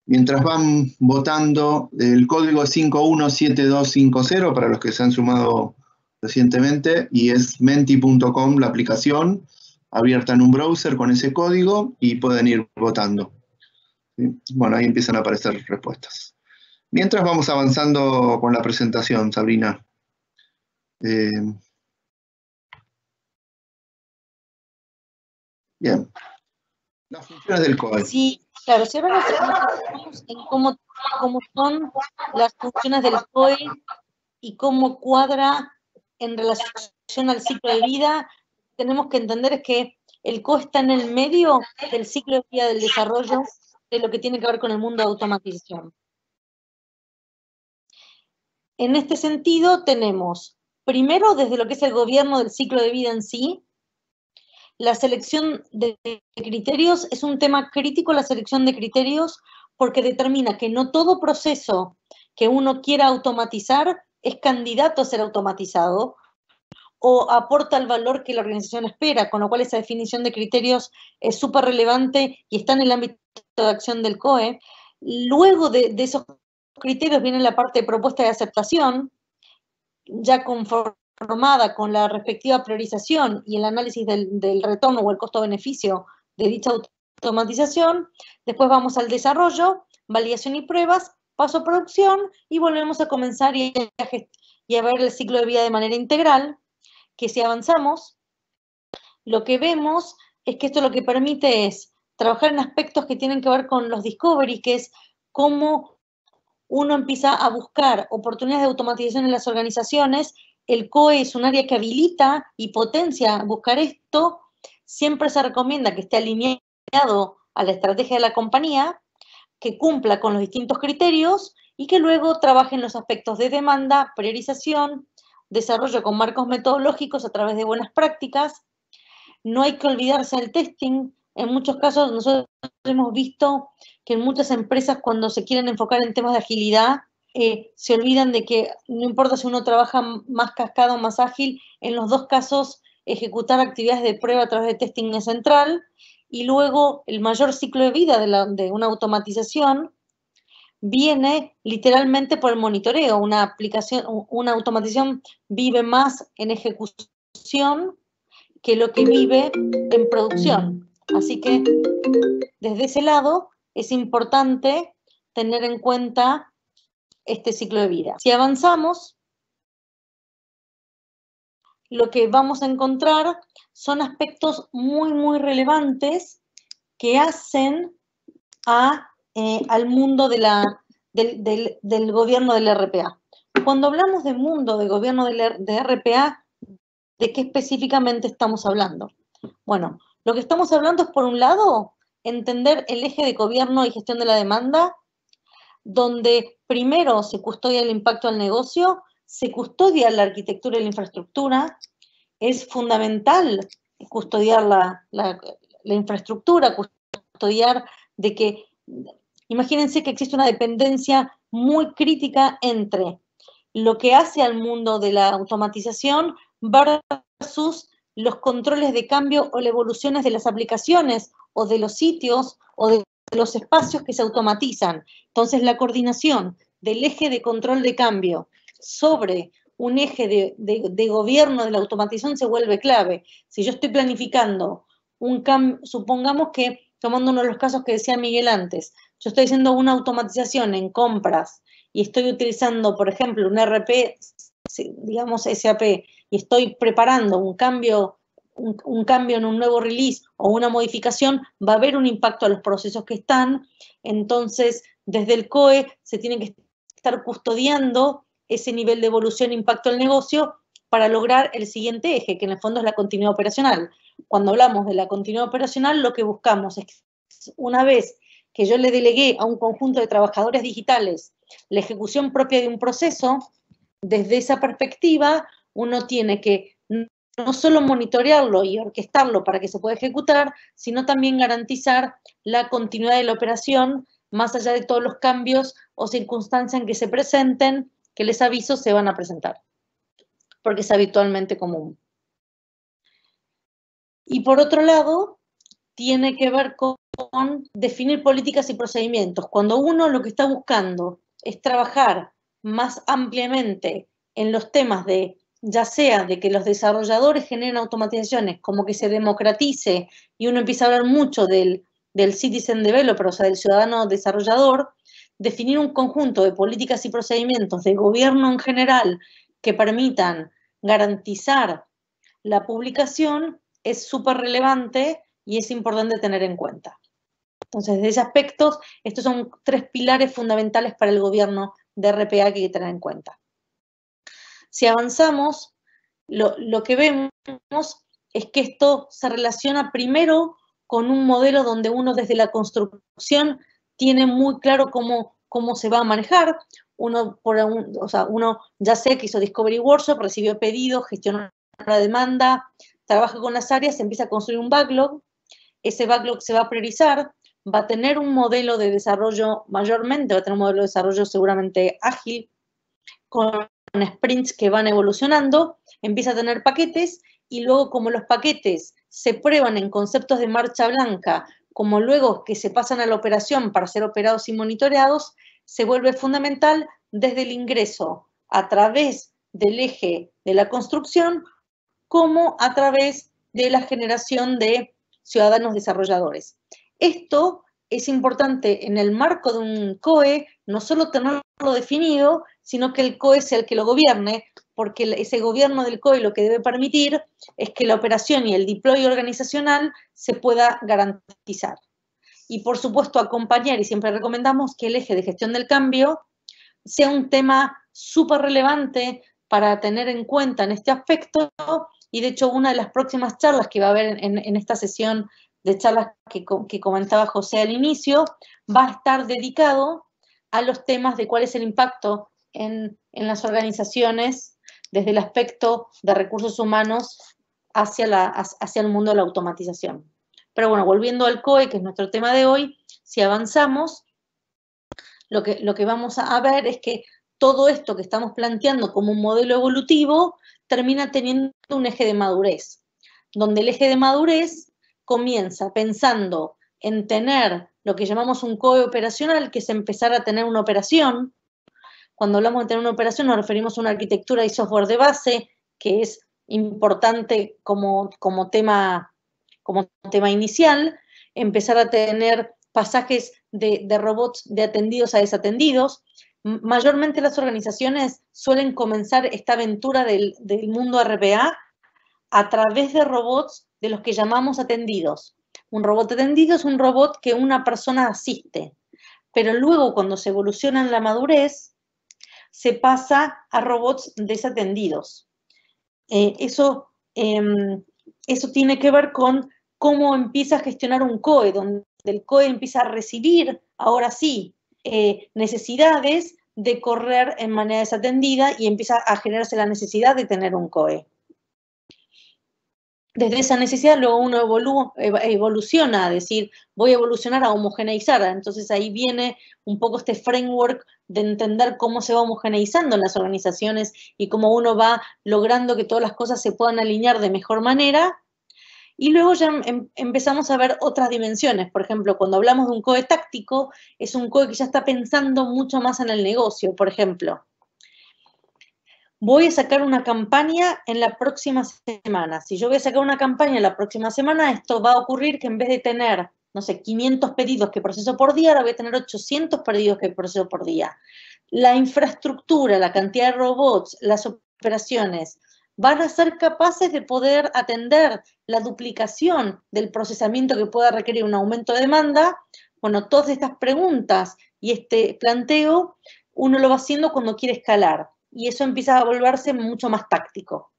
Mientras van votando, el código es 517250 para los que se han sumado recientemente y es menti.com la aplicación abierta en un browser con ese código y pueden ir votando. ¿Sí? Bueno, ahí empiezan a aparecer respuestas. Mientras vamos avanzando con la presentación, Sabrina. Bien. Las funciones del COE. Sí, claro, si ahora nos enfocamos en cómo son las funciones del COE y cómo cuadra en relación al ciclo de vida, tenemos que entender es que el COE está en el medio del ciclo de vida del desarrollo de lo que tiene que ver con el mundo de automatización. En este sentido tenemos, primero, desde lo que es el gobierno del ciclo de vida en sí, la selección de criterios es un tema crítico, la selección de criterios, porque determina que no todo proceso que uno quiera automatizar es candidato a ser automatizado o aporta el valor que la organización espera, con lo cual esa definición de criterios es súper relevante y está en el ámbito de acción del COE. Luego de esos criterios viene la parte de propuesta de aceptación, ya conformada con la respectiva priorización y el análisis del retorno o el costo-beneficio de dicha automatización. Después vamos al desarrollo, validación y pruebas, paso a producción y volvemos a comenzar y a ver el ciclo de vida de manera integral, que si avanzamos, lo que vemos es que esto lo que permite es trabajar en aspectos que tienen que ver con los discovery, que es cómo uno empieza a buscar oportunidades de automatización en las organizaciones. El COE es un área que habilita y potencia buscar esto. Siempre se recomienda que esté alineado a la estrategia de la compañía, que cumpla con los distintos criterios y que luego trabaje en los aspectos de demanda, priorización, desarrollo con marcos metodológicos a través de buenas prácticas. No hay que olvidarse del testing. En muchos casos nosotros hemos visto que en muchas empresas cuando se quieren enfocar en temas de agilidad, se olvidan de que no importa si uno trabaja más cascado o más ágil, en los dos casos ejecutar actividades de prueba a través de testing es central, y luego el mayor ciclo de vida de una automatización viene literalmente por el monitoreo. Una automatización vive más en ejecución que lo que vive en producción. Así que desde ese lado es importante tener en cuenta este ciclo de vida. Si avanzamos, lo que vamos a encontrar son aspectos muy, muy relevantes que hacen al mundo del gobierno del RPA. Cuando hablamos de mundo de gobierno de RPA, ¿de qué específicamente estamos hablando? Bueno, lo que estamos hablando es, por un lado, entender el eje de gobierno y gestión de la demanda, donde primero se custodia el impacto al negocio, se custodia la arquitectura y la infraestructura. Es fundamental custodiar la infraestructura, custodiar de que, imagínense que existe una dependencia muy crítica entre lo que hace al mundo de la automatización versus los controles de cambio o las evoluciones de las aplicaciones o de los sitios o de los espacios que se automatizan. Entonces, la coordinación del eje de control de cambio sobre un eje de gobierno de la automatización se vuelve clave. Si yo estoy planificando un cambio, supongamos que, tomando uno de los casos que decía Miguel antes, yo estoy haciendo una automatización en compras y estoy utilizando, por ejemplo, un RP, digamos SAP, y estoy preparando un cambio en un nuevo release o una modificación, va a haber un impacto a los procesos que están. Entonces, desde el COE se tiene que estar custodiando ese nivel de evolución e impacto del negocio para lograr el siguiente eje, que en el fondo es la continuidad operacional. Cuando hablamos de la continuidad operacional, lo que buscamos es que una vez que yo le delegué a un conjunto de trabajadores digitales la ejecución propia de un proceso, desde esa perspectiva uno tiene que no solo monitorearlo y orquestarlo para que se pueda ejecutar, sino también garantizar la continuidad de la operación, más allá de todos los cambios o circunstancias en que se presenten, que les aviso se van a presentar, porque es habitualmente común. Y por otro lado, tiene que ver con definir políticas y procedimientos. Cuando uno lo que está buscando es trabajar más ampliamente en los temas de, ya sea de que los desarrolladores generen automatizaciones, como que se democratice y uno empieza a hablar mucho del citizen developer, o sea, del ciudadano desarrollador, definir un conjunto de políticas y procedimientos de gobierno en general que permitan garantizar la publicación es súper relevante y es importante tener en cuenta. Entonces, desde ese aspecto, estos son 3 pilares fundamentales para el gobierno de RPA que hay que tener en cuenta. Si avanzamos, lo que vemos es que esto se relaciona primero con un modelo donde uno desde la construcción tiene muy claro cómo se va a manejar. Uno ya sé que hizo Discovery Workshop, recibió pedidos, gestionó la demanda, trabaja con las áreas, empieza a construir un backlog. Ese backlog se va a priorizar, va a tener un modelo de desarrollo mayormente, va a tener un modelo de desarrollo seguramente ágil, con sprints que van evolucionando, empieza a tener paquetes y luego como los paquetes se prueban en conceptos de marcha blanca, como luego que se pasan a la operación para ser operados y monitoreados, se vuelve fundamental desde el ingreso a través del eje de la construcción como a través de la generación de ciudadanos desarrolladores. Esto es importante en el marco de un COE, no solo tenerlo definido, sino que el COE sea el que lo gobierne, porque ese gobierno del COE lo que debe permitir es que la operación y el deploy organizacional se pueda garantizar. Y por supuesto acompañar, y siempre recomendamos que el eje de gestión del cambio sea un tema súper relevante para tener en cuenta en este aspecto, y de hecho una de las próximas charlas que va a haber en esta sesión de charlas que comentaba José al inicio, va a estar dedicado a los temas de cuál es el impacto en las organizaciones desde el aspecto de recursos humanos hacia el mundo de la automatización. Pero bueno, volviendo al COE, que es nuestro tema de hoy, si avanzamos, lo que vamos a ver es que todo esto que estamos planteando como un modelo evolutivo termina teniendo un eje de madurez, donde el eje de madurez comienza pensando en tener lo que llamamos un COE operacional, que es empezar a tener una operación. Cuando hablamos de tener una operación nos referimos a una arquitectura y software de base, que es importante como tema inicial, empezar a tener pasajes de robots de atendidos a desatendidos. Mayormente las organizaciones suelen comenzar esta aventura del mundo RPA a través de robots de los que llamamos atendidos. Un robot atendido es un robot que una persona asiste, pero luego cuando se evoluciona en la madurez, se pasa a robots desatendidos. Eso tiene que ver con cómo empieza a gestionar un COE, donde el COE empieza a recibir, ahora sí, necesidades de correr en manera desatendida y empieza a generarse la necesidad de tener un COE. Desde esa necesidad luego uno evoluciona a decir, voy a evolucionar a homogeneizar. Entonces ahí viene un poco este framework de entender cómo se va homogeneizando en las organizaciones y cómo uno va logrando que todas las cosas se puedan alinear de mejor manera. Y luego ya empezamos a ver otras dimensiones. Por ejemplo, cuando hablamos de un COE táctico, es un COE que ya está pensando mucho más en el negocio. Por ejemplo, voy a sacar una campaña en la próxima semana. Si yo voy a sacar una campaña en la próxima semana, esto va a ocurrir que en vez de tener, no sé, 500 pedidos que proceso por día, ahora voy a tener 800 pedidos que proceso por día. La infraestructura, la cantidad de robots, las operaciones, van a ser capaces de poder atender la duplicación del procesamiento que pueda requerir un aumento de demanda, Bueno, todas estas preguntas y este planteo, uno lo va haciendo cuando quiere escalar, y eso empieza a volverse mucho más táctico,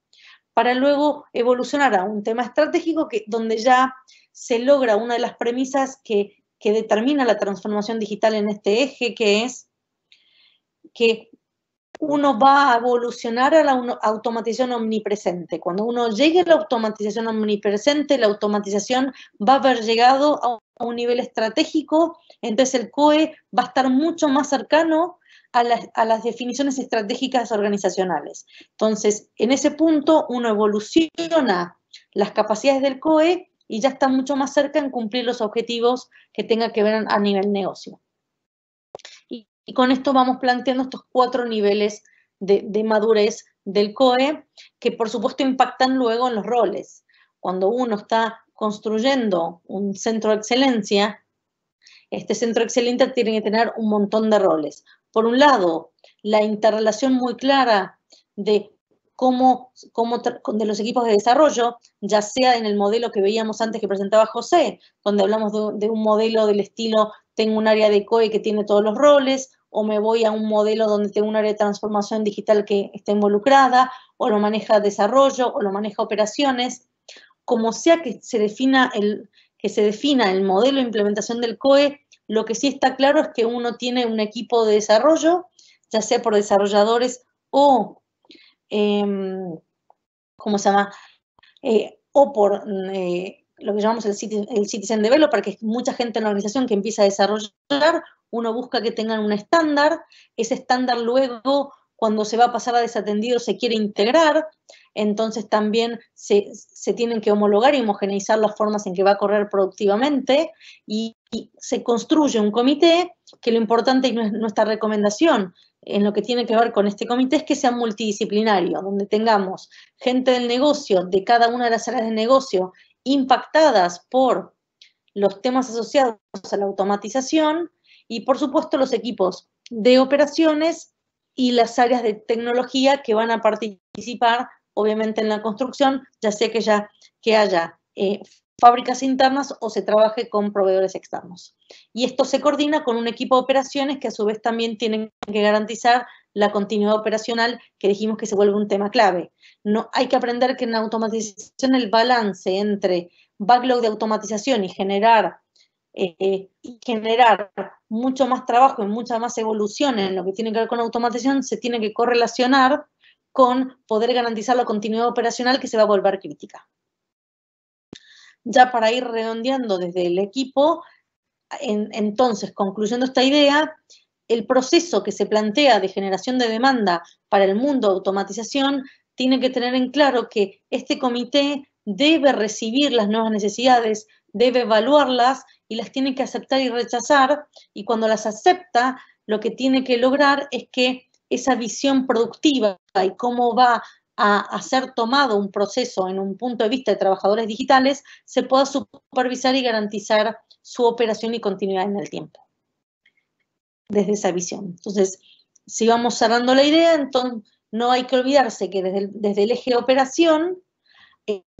para luego evolucionar a un tema estratégico donde ya se logra una de las premisas que determina la transformación digital en este eje, que es que uno va a evolucionar a la automatización omnipresente. Cuando uno llegue a la automatización omnipresente, la automatización va a haber llegado a un nivel estratégico, entonces el COE va a estar mucho más cercano a las definiciones estratégicas organizacionales. Entonces, en ese punto, uno evoluciona las capacidades del COE y ya está mucho más cerca en cumplir los objetivos que tenga que ver a nivel negocio. Y con esto vamos planteando estos 4 niveles de madurez del COE, que por supuesto impactan luego en los roles. Cuando uno está construyendo un centro de excelencia, este centro excelente tiene que tener un montón de roles. Por un lado, la interrelación muy clara de de los equipos de desarrollo, ya sea en el modelo que veíamos antes que presentaba José, donde hablamos de un modelo del estilo, tengo un área de COE que tiene todos los roles, o me voy a un modelo donde tengo un área de transformación digital que está involucrada, o lo maneja desarrollo, o lo maneja operaciones. Como sea que se defina el modelo de implementación del COE, lo que sí está claro es que uno tiene un equipo de desarrollo, ya sea por desarrolladores o, ¿cómo se llama? O por lo que llamamos el Citizen Developer, que es mucha gente en la organización que empieza a desarrollar. Uno busca que tengan un estándar, ese estándar luego, cuando se va a pasar a desatendido, se quiere integrar, entonces también se tienen que homologar y homogeneizar las formas en que va a correr productivamente, y se construye un comité, que lo importante y nuestra recomendación en lo que tiene que ver con este comité es que sea multidisciplinario, donde tengamos gente del negocio, de cada una de las áreas de negocio, impactadas por los temas asociados a la automatización, y por supuesto los equipos de operaciones y las áreas de tecnología que van a participar obviamente en la construcción, ya sea que haya fábricas internas o se trabaje con proveedores externos. Y esto se coordina con un equipo de operaciones que a su vez también tienen que garantizar la continuidad operacional, que dijimos que se vuelve un tema clave. No, hay que aprender que en la automatización el balance entre backlog de automatización y generar mucho más trabajo y mucha más evolución en lo que tiene que ver con automatización se tiene que correlacionar con poder garantizar la continuidad operacional, que se va a volver crítica. Ya para ir redondeando desde el equipo, entonces, concluyendo esta idea, el proceso que se plantea de generación de demanda para el mundo de automatización tiene que tener en claro que este comité debe recibir las nuevas necesidades, debe evaluarlas y las tiene que aceptar y rechazar, y cuando las acepta, lo que tiene que lograr es que esa visión productiva y cómo va a ser tomado un proceso en un punto de vista de trabajadores digitales, se pueda supervisar y garantizar su operación y continuidad en el tiempo, desde esa visión. Entonces, si vamos cerrando la idea, entonces no hay que olvidarse que desde el eje de operación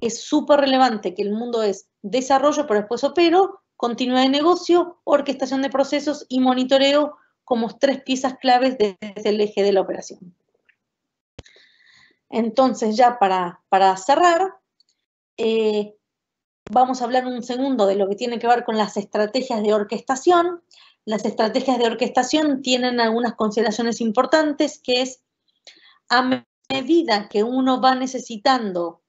es súper relevante que el mundo es desarrollo, pero después opero, continuidad de negocio, orquestación de procesos y monitoreo como 3 piezas claves desde el eje de la operación. Entonces, ya para cerrar, vamos a hablar un segundo de lo que tiene que ver con las estrategias de orquestación. Las estrategias de orquestación tienen algunas consideraciones importantes, que es a medida que uno va necesitando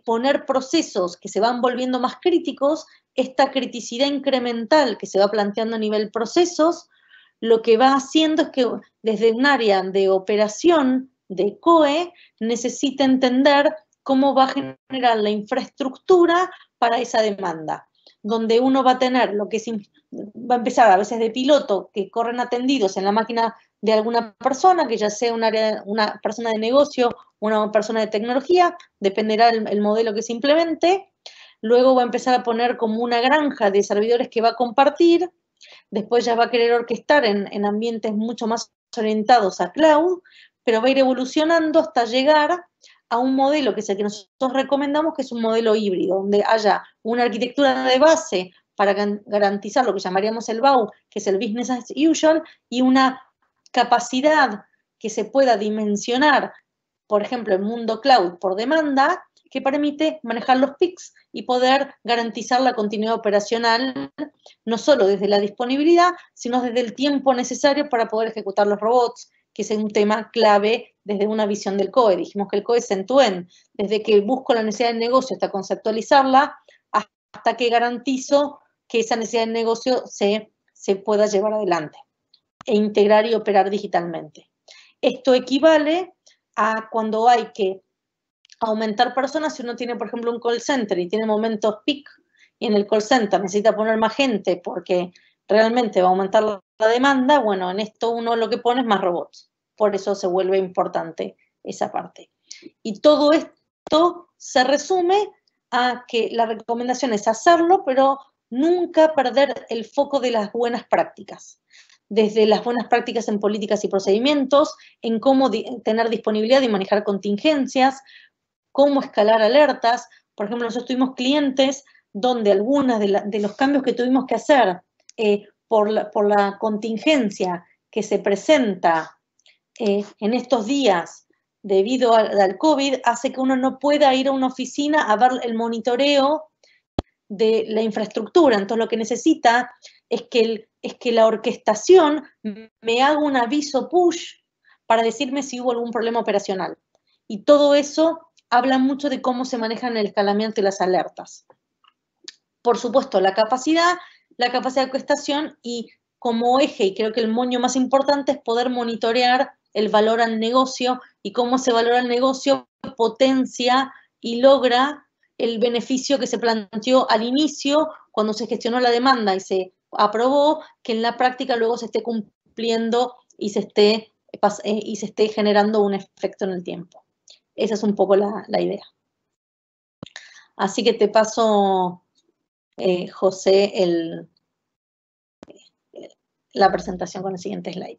poner procesos que se van volviendo más críticos, esta criticidad incremental que se va planteando a nivel procesos, lo que va haciendo es que desde un área de operación de COE necesita entender cómo va a generar la infraestructura para esa demanda, donde uno va a tener va a empezar a veces de piloto, que corren atendidos en la máquina de alguna persona, que ya sea una persona de negocio o una persona de tecnología, dependerá el modelo que se implemente. Luego va a empezar a poner como una granja de servidores que va a compartir. Después ya va a querer orquestar en ambientes mucho más orientados a cloud, pero va a ir evolucionando hasta llegar a un modelo que es el que nosotros recomendamos, que es un modelo híbrido, donde haya una arquitectura de base para garantizar lo que llamaríamos el BAU, que es el Business as Usual, y una capacidad que se pueda dimensionar, por ejemplo, en mundo cloud por demanda, que permite manejar los peaks y poder garantizar la continuidad operacional, no solo desde la disponibilidad, sino desde el tiempo necesario para poder ejecutar los robots, que es un tema clave desde una visión del COE. Dijimos que el COE es end-to-end, desde que busco la necesidad del negocio hasta conceptualizarla, hasta que garantizo que esa necesidad de negocio se pueda llevar adelante e integrar y operar digitalmente. Esto equivale a cuando hay que aumentar personas. Si uno tiene, por ejemplo, un call center y tiene momentos peak, y en el call center necesita poner más gente porque realmente va a aumentar la demanda, bueno, en esto uno lo que pone es más robots. Por eso se vuelve importante esa parte. Y todo esto se resume a que la recomendación es hacerlo, pero nunca perder el foco de las buenas prácticas. Desde las buenas prácticas en políticas y procedimientos, en cómo tener disponibilidad y manejar contingencias, cómo escalar alertas. Por ejemplo, nosotros tuvimos clientes donde algunos de los cambios que tuvimos que hacer por la contingencia que se presenta en estos días debido al COVID, hace que uno no pueda ir a una oficina a ver el monitoreo de la infraestructura. Entonces lo que necesita es que la orquestación me haga un aviso push para decirme si hubo algún problema operacional. Y todo eso habla mucho de cómo se manejan el escalamiento y las alertas. Por supuesto, la capacidad de orquestación, y como eje, y creo que el moño más importante, es poder monitorear el valor al negocio y cómo ese valor al negocio potencia y logra el beneficio que se planteó al inicio cuando se gestionó la demanda y se aprobó, que en la práctica luego se esté cumpliendo y se esté generando un efecto en el tiempo. Esa es un poco la idea. Así que te paso, José, la presentación con el siguiente slide.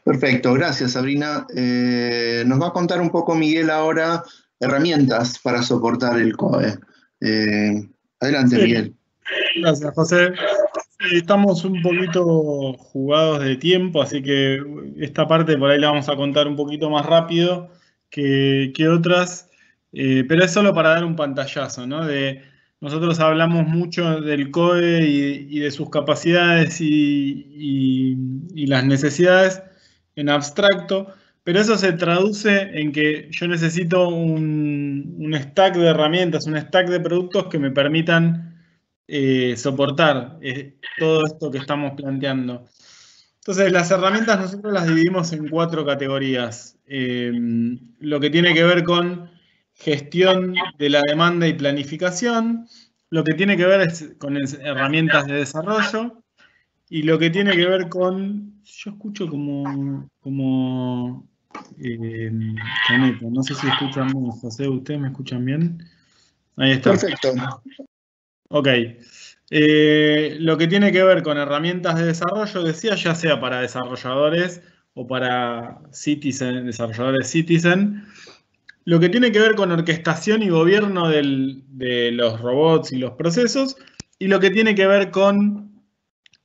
Perfecto, gracias Sabrina. Nos va a contar un poco Miguel ahora herramientas para soportar el COE. Adelante, sí. Miguel. Gracias, José. Estamos un poquito jugados de tiempo, así que esta parte por ahí la vamos a contar un poquito más rápido que otras, pero es solo para dar un pantallazo, ¿no? Nosotros hablamos mucho del COE y de sus capacidades y las necesidades en abstracto, pero eso se traduce en que yo necesito un stack de herramientas, un stack de productos que me permitan soportar todo esto que estamos planteando. Entonces, las herramientas nosotros las dividimos en 4 categorías. Lo que tiene que ver con gestión de la demanda y planificación, lo que tiene que ver con herramientas de desarrollo, y lo que tiene que ver con, yo escucho como eco, no sé si escuchan bien, José, ¿ustedes me escuchan bien? Ahí está. Perfecto. Ok. Lo que tiene que ver con herramientas de desarrollo, decía, ya sea para desarrolladores o para desarrolladores Citizen. Lo que tiene que ver con orquestación y gobierno de los robots y los procesos. Y lo que tiene que ver con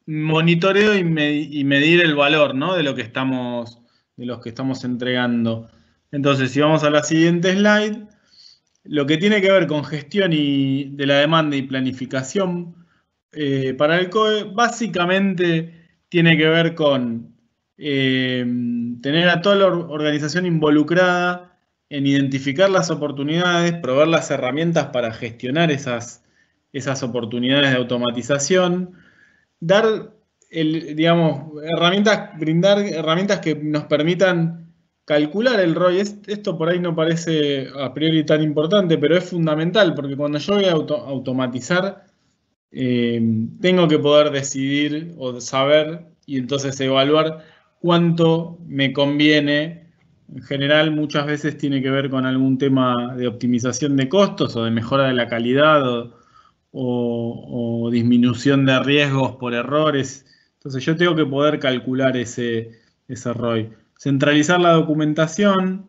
monitoreo y medir el valor, ¿no? de los que estamos entregando. Entonces, si vamos a la siguiente slide, lo que tiene que ver con gestión de la demanda y planificación para el COE, básicamente tiene que ver con tener a toda la organización involucrada en identificar las oportunidades, proveer las herramientas para gestionar esas oportunidades de automatización, dar, brindar herramientas que nos permitan calcular el ROI. Esto por ahí no parece a priori tan importante, pero es fundamental, porque cuando yo voy a automatizar, tengo que poder decidir o saber y entonces evaluar cuánto me conviene. En general, muchas veces tiene que ver con algún tema de optimización de costos o de mejora de la calidad o disminución de riesgos por errores. Entonces yo tengo que poder calcular ese ROI. Centralizar la documentación,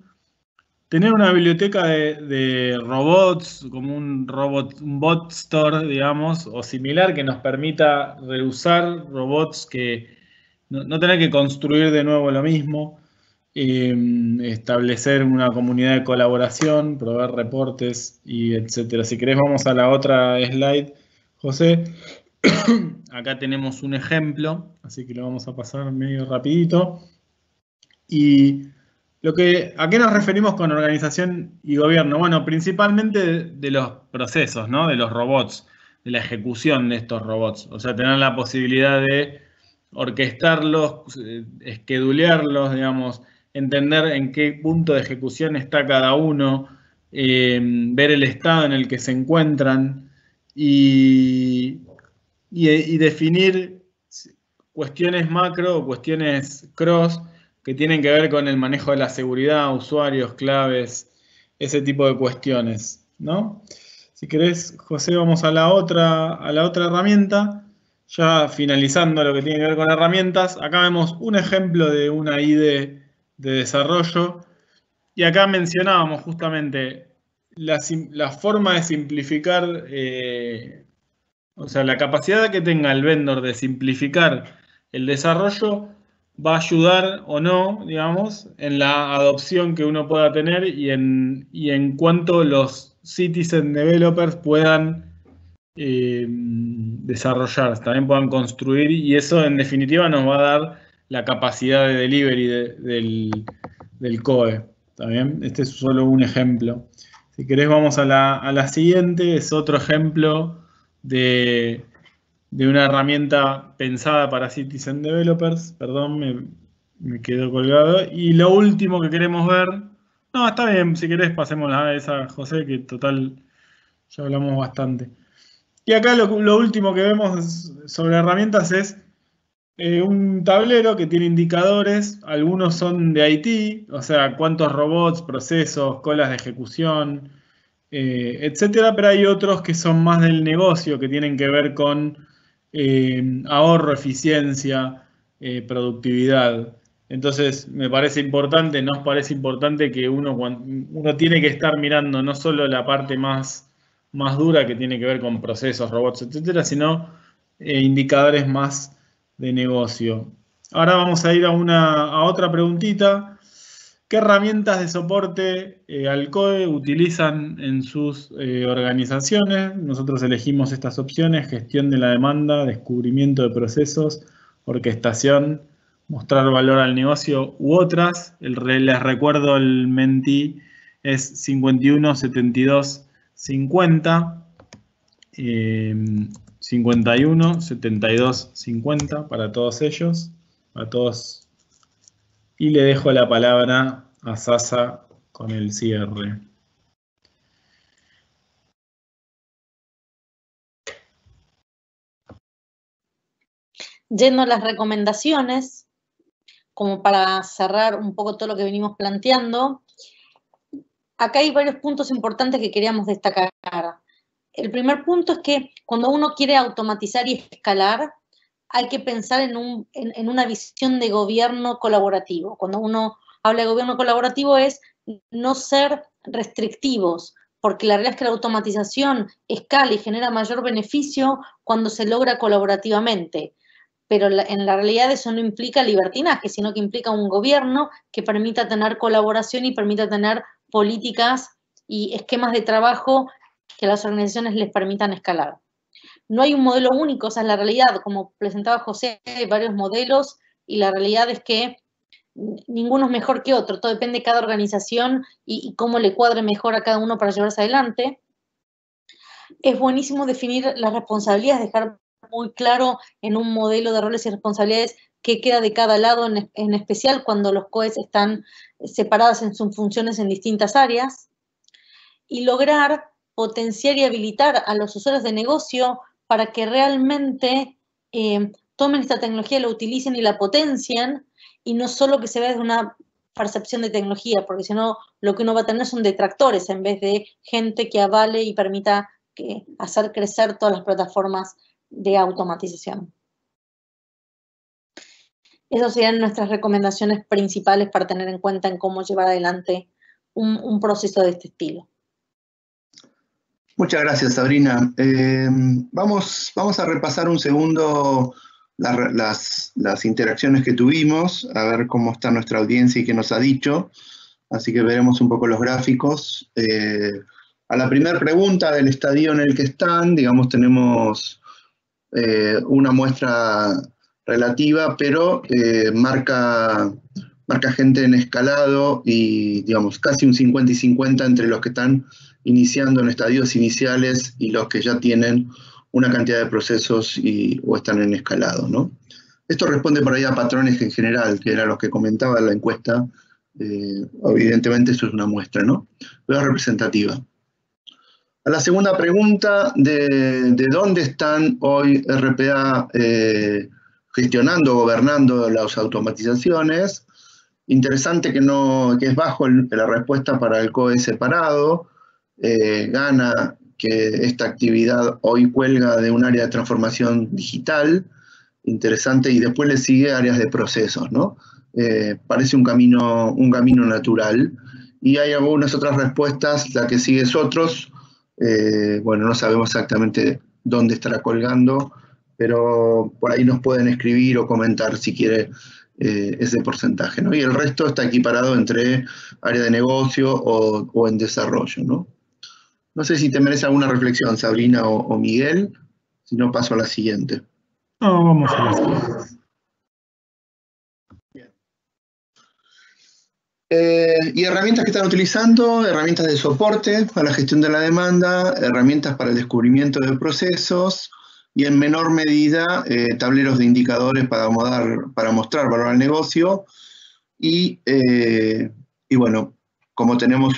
tener una biblioteca de robots, como un bot store, digamos, o similar, que nos permita reusar robots, que no tener que construir de nuevo lo mismo, establecer una comunidad de colaboración, proveer reportes, y etcétera. Si querés, vamos a la otra slide, José. Acá tenemos un ejemplo, así que lo vamos a pasar medio rapidito. Y ¿a qué nos referimos con organización y gobierno? Bueno, principalmente de los procesos, ¿no? De los robots, de la ejecución de estos robots. O sea, tener la posibilidad de orquestarlos, esquedulearlos, digamos, entender en qué punto de ejecución está cada uno, ver el estado en el que se encuentran y definir cuestiones macro o cuestiones cross que tienen que ver con el manejo de la seguridad, usuarios, claves, ese tipo de cuestiones, ¿no? Si querés, José, vamos a la otra herramienta. Ya finalizando lo que tiene que ver con herramientas, acá vemos un ejemplo de una IDE de desarrollo. Y acá mencionábamos justamente la forma de simplificar, o sea, la capacidad que tenga el vendor de simplificar el desarrollo va a ayudar o no, digamos, en la adopción que uno pueda tener y en cuanto los citizen developers puedan desarrollar, también puedan construir, y eso en definitiva nos va a dar la capacidad de delivery del COE. ¿Está bien? Este es solo un ejemplo. Si querés, vamos a la siguiente. Es otro ejemplo de una herramienta pensada para Citizen Developers. Perdón, me quedo colgado. Y lo último que queremos ver... No, está bien, si querés pasemos a esa, José, que total ya hablamos bastante. Y acá lo último que vemos sobre herramientas es un tablero que tiene indicadores. Algunos son de IT, o sea, cuántos robots, procesos, colas de ejecución, etcétera, pero hay otros que son más del negocio, que tienen que ver con ahorro, eficiencia, productividad. Entonces, me parece importante, nos parece importante que uno tiene que estar mirando no solo la parte más dura, que tiene que ver con procesos, robots, etcétera, sino indicadores más de negocio. Ahora vamos a ir a otra preguntita. ¿Qué herramientas de soporte al COE utilizan en sus organizaciones? Nosotros elegimos estas opciones: gestión de la demanda, descubrimiento de procesos, orquestación, mostrar valor al negocio u otras. Les recuerdo, el Menti es 51 72 50. 51 72 50 para todos ellos, para todos. Y le dejo la palabra a Sasa con el cierre. Yendo a las recomendaciones, como para cerrar un poco todo lo que venimos planteando, acá hay varios puntos importantes que queríamos destacar. El primer punto es que cuando uno quiere automatizar y escalar, hay que pensar en una visión de gobierno colaborativo. Cuando uno habla de gobierno colaborativo es no ser restrictivos, porque la realidad es que la automatización escala y genera mayor beneficio cuando se logra colaborativamente. Pero en la realidad eso no implica libertinaje, sino que implica un gobierno que permita tener colaboración y permita tener políticas y esquemas de trabajo que a las organizaciones les permitan escalar. No hay un modelo único, esa es la realidad. Como presentaba José, hay varios modelos y la realidad es que ninguno es mejor que otro. Todo depende de cada organización y cómo le cuadre mejor a cada uno para llevarse adelante. Es buenísimo definir las responsabilidades, dejar muy claro en un modelo de roles y responsabilidades qué queda de cada lado, en especial cuando los COEs están separados en sus funciones en distintas áreas, y lograr potenciar y habilitar a los usuarios de negocio para que realmente tomen esta tecnología, la utilicen y la potencien, y no solo que se vea desde una percepción de tecnología, porque si no, lo que uno va a tener son detractores en vez de gente que avale y permita hacer crecer todas las plataformas de automatización. Esas serían nuestras recomendaciones principales para tener en cuenta en cómo llevar adelante un proceso de este estilo. Muchas gracias, Sabrina. Vamos a repasar un segundo las interacciones que tuvimos, a ver cómo está nuestra audiencia y qué nos ha dicho. Así que veremos un poco los gráficos. A la primera pregunta del estadio en el que están, digamos, tenemos una muestra relativa, pero marca gente en escalado y, digamos, casi un 50 y 50 entre los que están iniciando en estadios iniciales y los que ya tienen una cantidad de procesos o están en escalado, ¿no? Esto responde por ahí a patrones en general, que era lo que comentaba en la encuesta. Evidentemente eso es una muestra, ¿no? Pero es representativa. A la segunda pregunta de dónde están hoy RPA gestionando, gobernando las automatizaciones. Interesante que es bajo la respuesta para el COE separado. Gana que esta actividad hoy cuelga de un área de transformación digital. Interesante, y después le sigue áreas de procesos, ¿no? Parece un camino natural. Y hay algunas otras respuestas, la que sigue es otros. Bueno, no sabemos exactamente dónde estará colgando, pero por ahí nos pueden escribir o comentar si quiere ese porcentaje, ¿no? Y el resto está equiparado entre área de negocio o en desarrollo, ¿no? No sé si te merece alguna reflexión, Sabrina o Miguel, si no paso a la siguiente. No, vamos a la siguiente. Bien. Y herramientas que están utilizando, herramientas de soporte para la gestión de la demanda, herramientas para el descubrimiento de procesos y en menor medida tableros de indicadores para mostrar valor al negocio y bueno, como tenemos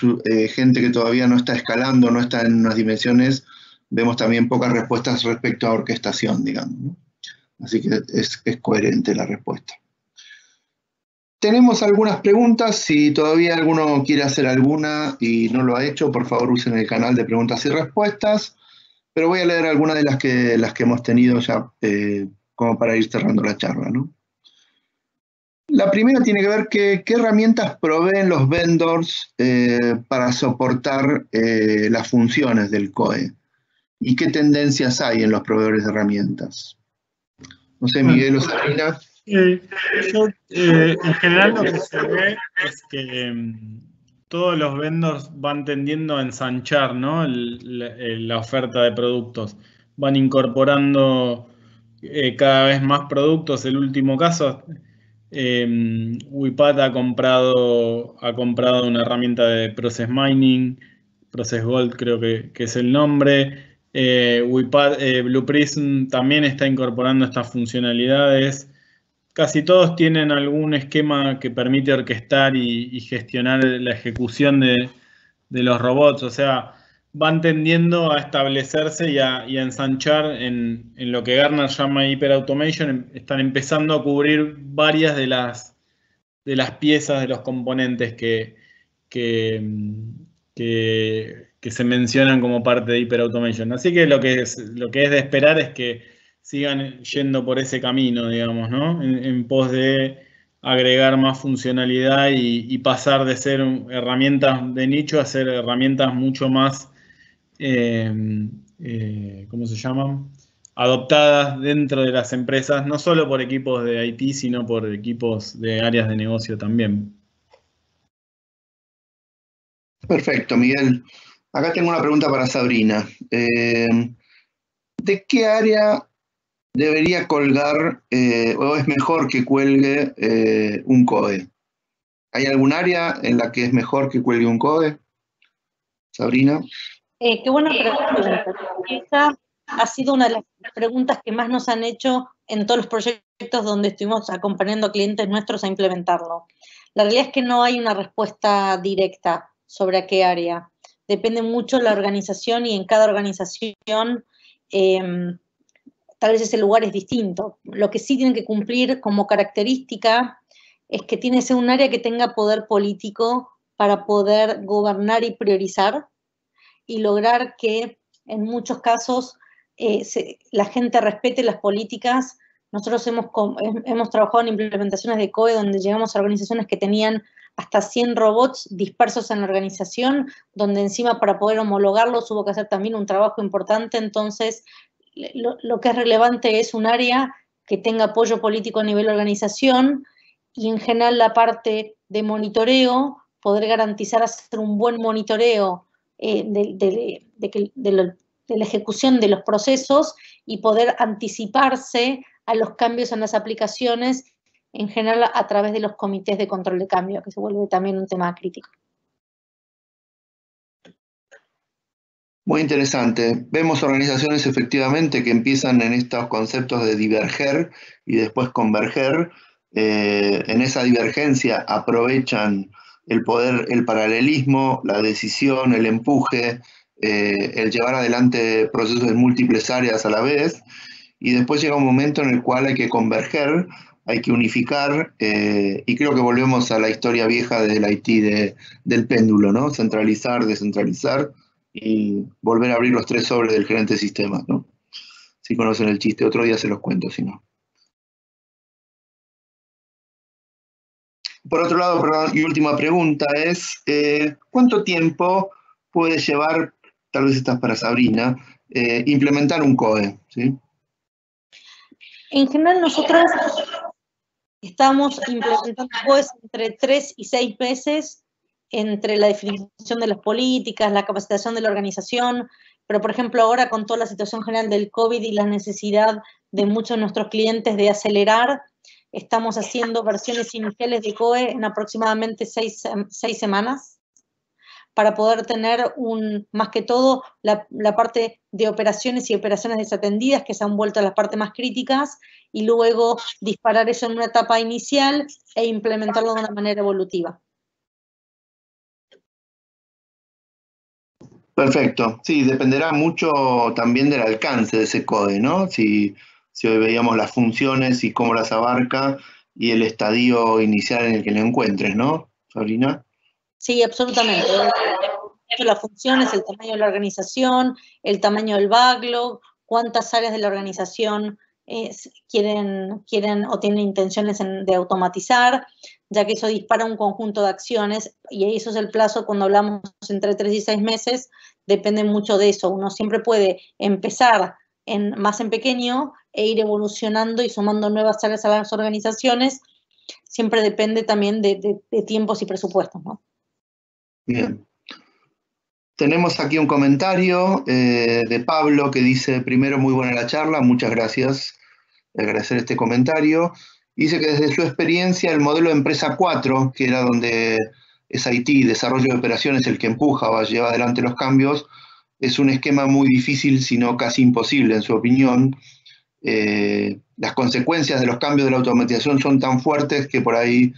gente que todavía no está escalando, no está en unas dimensiones, vemos también pocas respuestas respecto a orquestación, digamos, ¿no? Así que es coherente la respuesta. Tenemos algunas preguntas. Si todavía alguno quiere hacer alguna y no lo ha hecho, por favor usen el canal de preguntas y respuestas. Pero voy a leer algunas de las que hemos tenido ya como para ir cerrando la charla, ¿no? La primera tiene que ver qué herramientas proveen los vendors para soportar las funciones del COE y qué tendencias hay en los proveedores de herramientas. No sé, Miguel o Sabrina. En general lo que se ve es que todos los vendors van tendiendo a ensanchar, ¿no? la oferta de productos. Van incorporando cada vez más productos. El último caso, UiPath ha comprado una herramienta de Process Mining, Process Gold creo que es el nombre. UiPath, Blue Prism también está incorporando estas funcionalidades. Casi todos tienen algún esquema que permite orquestar y gestionar la ejecución de los robots. O sea, van tendiendo a establecerse y a ensanchar en lo que Gartner llama hyperautomation. Están empezando a cubrir varias de las piezas, de los componentes que se mencionan como parte de hyperautomation. Así que lo que es de esperar es que sigan yendo por ese camino, digamos, ¿no? En pos de agregar más funcionalidad y pasar de ser herramientas de nicho a ser herramientas mucho más, ¿cómo se llaman? Adoptadas dentro de las empresas, no solo por equipos de IT, sino por equipos de áreas de negocio también. Perfecto, Miguel. Acá tengo una pregunta para Sabrina. ¿De qué área debería colgar o es mejor que cuelgue un COE? ¿Hay algún área en la que es mejor que cuelgue un COE? Sabrina. Qué buena pregunta. Esa ha sido una de las preguntas que más nos han hecho en todos los proyectos donde estuvimos acompañando a clientes nuestros a implementarlo. La realidad es que no hay una respuesta directa sobre a qué área. Depende mucho de la organización y en cada organización tal vez ese lugar es distinto. Lo que sí tienen que cumplir como característica es que tiene que ser un área que tenga poder político para poder gobernar y priorizar y lograr que en muchos casos la gente respete las políticas. Nosotros hemos trabajado en implementaciones de COE donde llegamos a organizaciones que tenían hasta 100 robots dispersos en la organización, donde encima para poder homologarlos hubo que hacer también un trabajo importante. Entonces, lo que es relevante es un área que tenga apoyo político a nivel organización y en general la parte de monitoreo, poder garantizar hacer un buen monitoreo de la ejecución de los procesos y poder anticiparse a los cambios en las aplicaciones, en general a través de los comités de control de cambio, que se vuelve también un tema crítico. Muy interesante. Vemos organizaciones efectivamente que empiezan en estos conceptos de diverger y después converger. En esa divergencia aprovechan el poder, el paralelismo, la decisión, el empuje, el llevar adelante procesos en múltiples áreas a la vez, y después llega un momento en el cual hay que converger, hay que unificar, y creo que volvemos a la historia vieja del IT del péndulo, ¿no? Centralizar, descentralizar y volver a abrir los 3 sobres del gerente de sistemas, ¿no? Si conocen el chiste, otro día se los cuento, si no. Por otro lado, perdón, y última pregunta es, ¿cuánto tiempo puede llevar, tal vez esta es para Sabrina, implementar un COE? ¿Sí? En general nosotros estamos implementando COEs entre 3 y 6 meses, entre la definición de las políticas, la capacitación de la organización, pero por ejemplo ahora con toda la situación general del COVID y la necesidad de muchos de nuestros clientes de acelerar, estamos haciendo versiones iniciales de COE en aproximadamente 6 semanas para poder tener más que todo la parte de operaciones y operaciones desatendidas que se han vuelto a las partes más críticas y luego disparar eso en una etapa inicial e implementarlo de una manera evolutiva. Perfecto. Sí, dependerá mucho también del alcance de ese COE, ¿no? Si hoy veíamos las funciones y cómo las abarca y el estadio inicial en el que lo encuentres, ¿no, Sabrina? Sí, absolutamente. Las funciones, el tamaño de la organización, el tamaño del backlog, cuántas áreas de la organización quieren o tienen intenciones de automatizar, ya que eso dispara un conjunto de acciones y eso es el plazo cuando hablamos entre 3 y 6 meses, depende mucho de eso. Uno siempre puede empezar más en pequeño e ir evolucionando y sumando nuevas áreas a las organizaciones, siempre depende también de tiempos y presupuestos, ¿no? Bien. Tenemos aquí un comentario de Pablo que dice, primero, muy buena la charla, muchas gracias, agradecer este comentario. Dice que desde su experiencia el modelo de empresa 4, que era donde es IT, desarrollo de operaciones, el que empuja o lleva adelante los cambios, es un esquema muy difícil, si no casi imposible, en su opinión. Las consecuencias de los cambios de la automatización son tan fuertes que por ahí,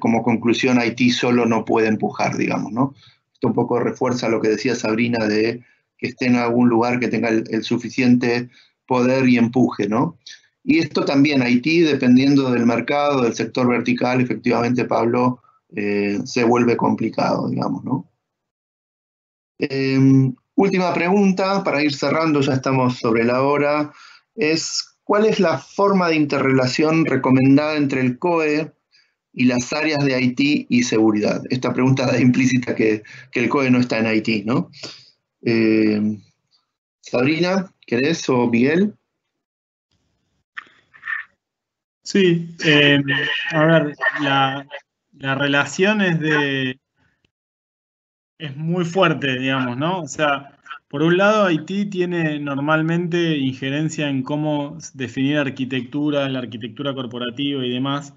como conclusión, IT solo no puede empujar, digamos, ¿no? Esto un poco refuerza lo que decía Sabrina de que esté en algún lugar que tenga el suficiente poder y empuje, ¿no? Y esto también, IT, dependiendo del mercado, del sector vertical, efectivamente, Pablo, se vuelve complicado, digamos, ¿no? Última pregunta, para ir cerrando, ya estamos sobre la hora, es ¿cuál es la forma de interrelación recomendada entre el COE y las áreas de IT y seguridad? Esta pregunta da implícita que el COE no está en IT, ¿no? Sabrina, ¿querés o Miguel? Sí, a ver, la relación es muy fuerte, digamos, ¿no? O sea, por un lado, Haití tiene normalmente injerencia en cómo definir arquitectura, la arquitectura corporativa y demás.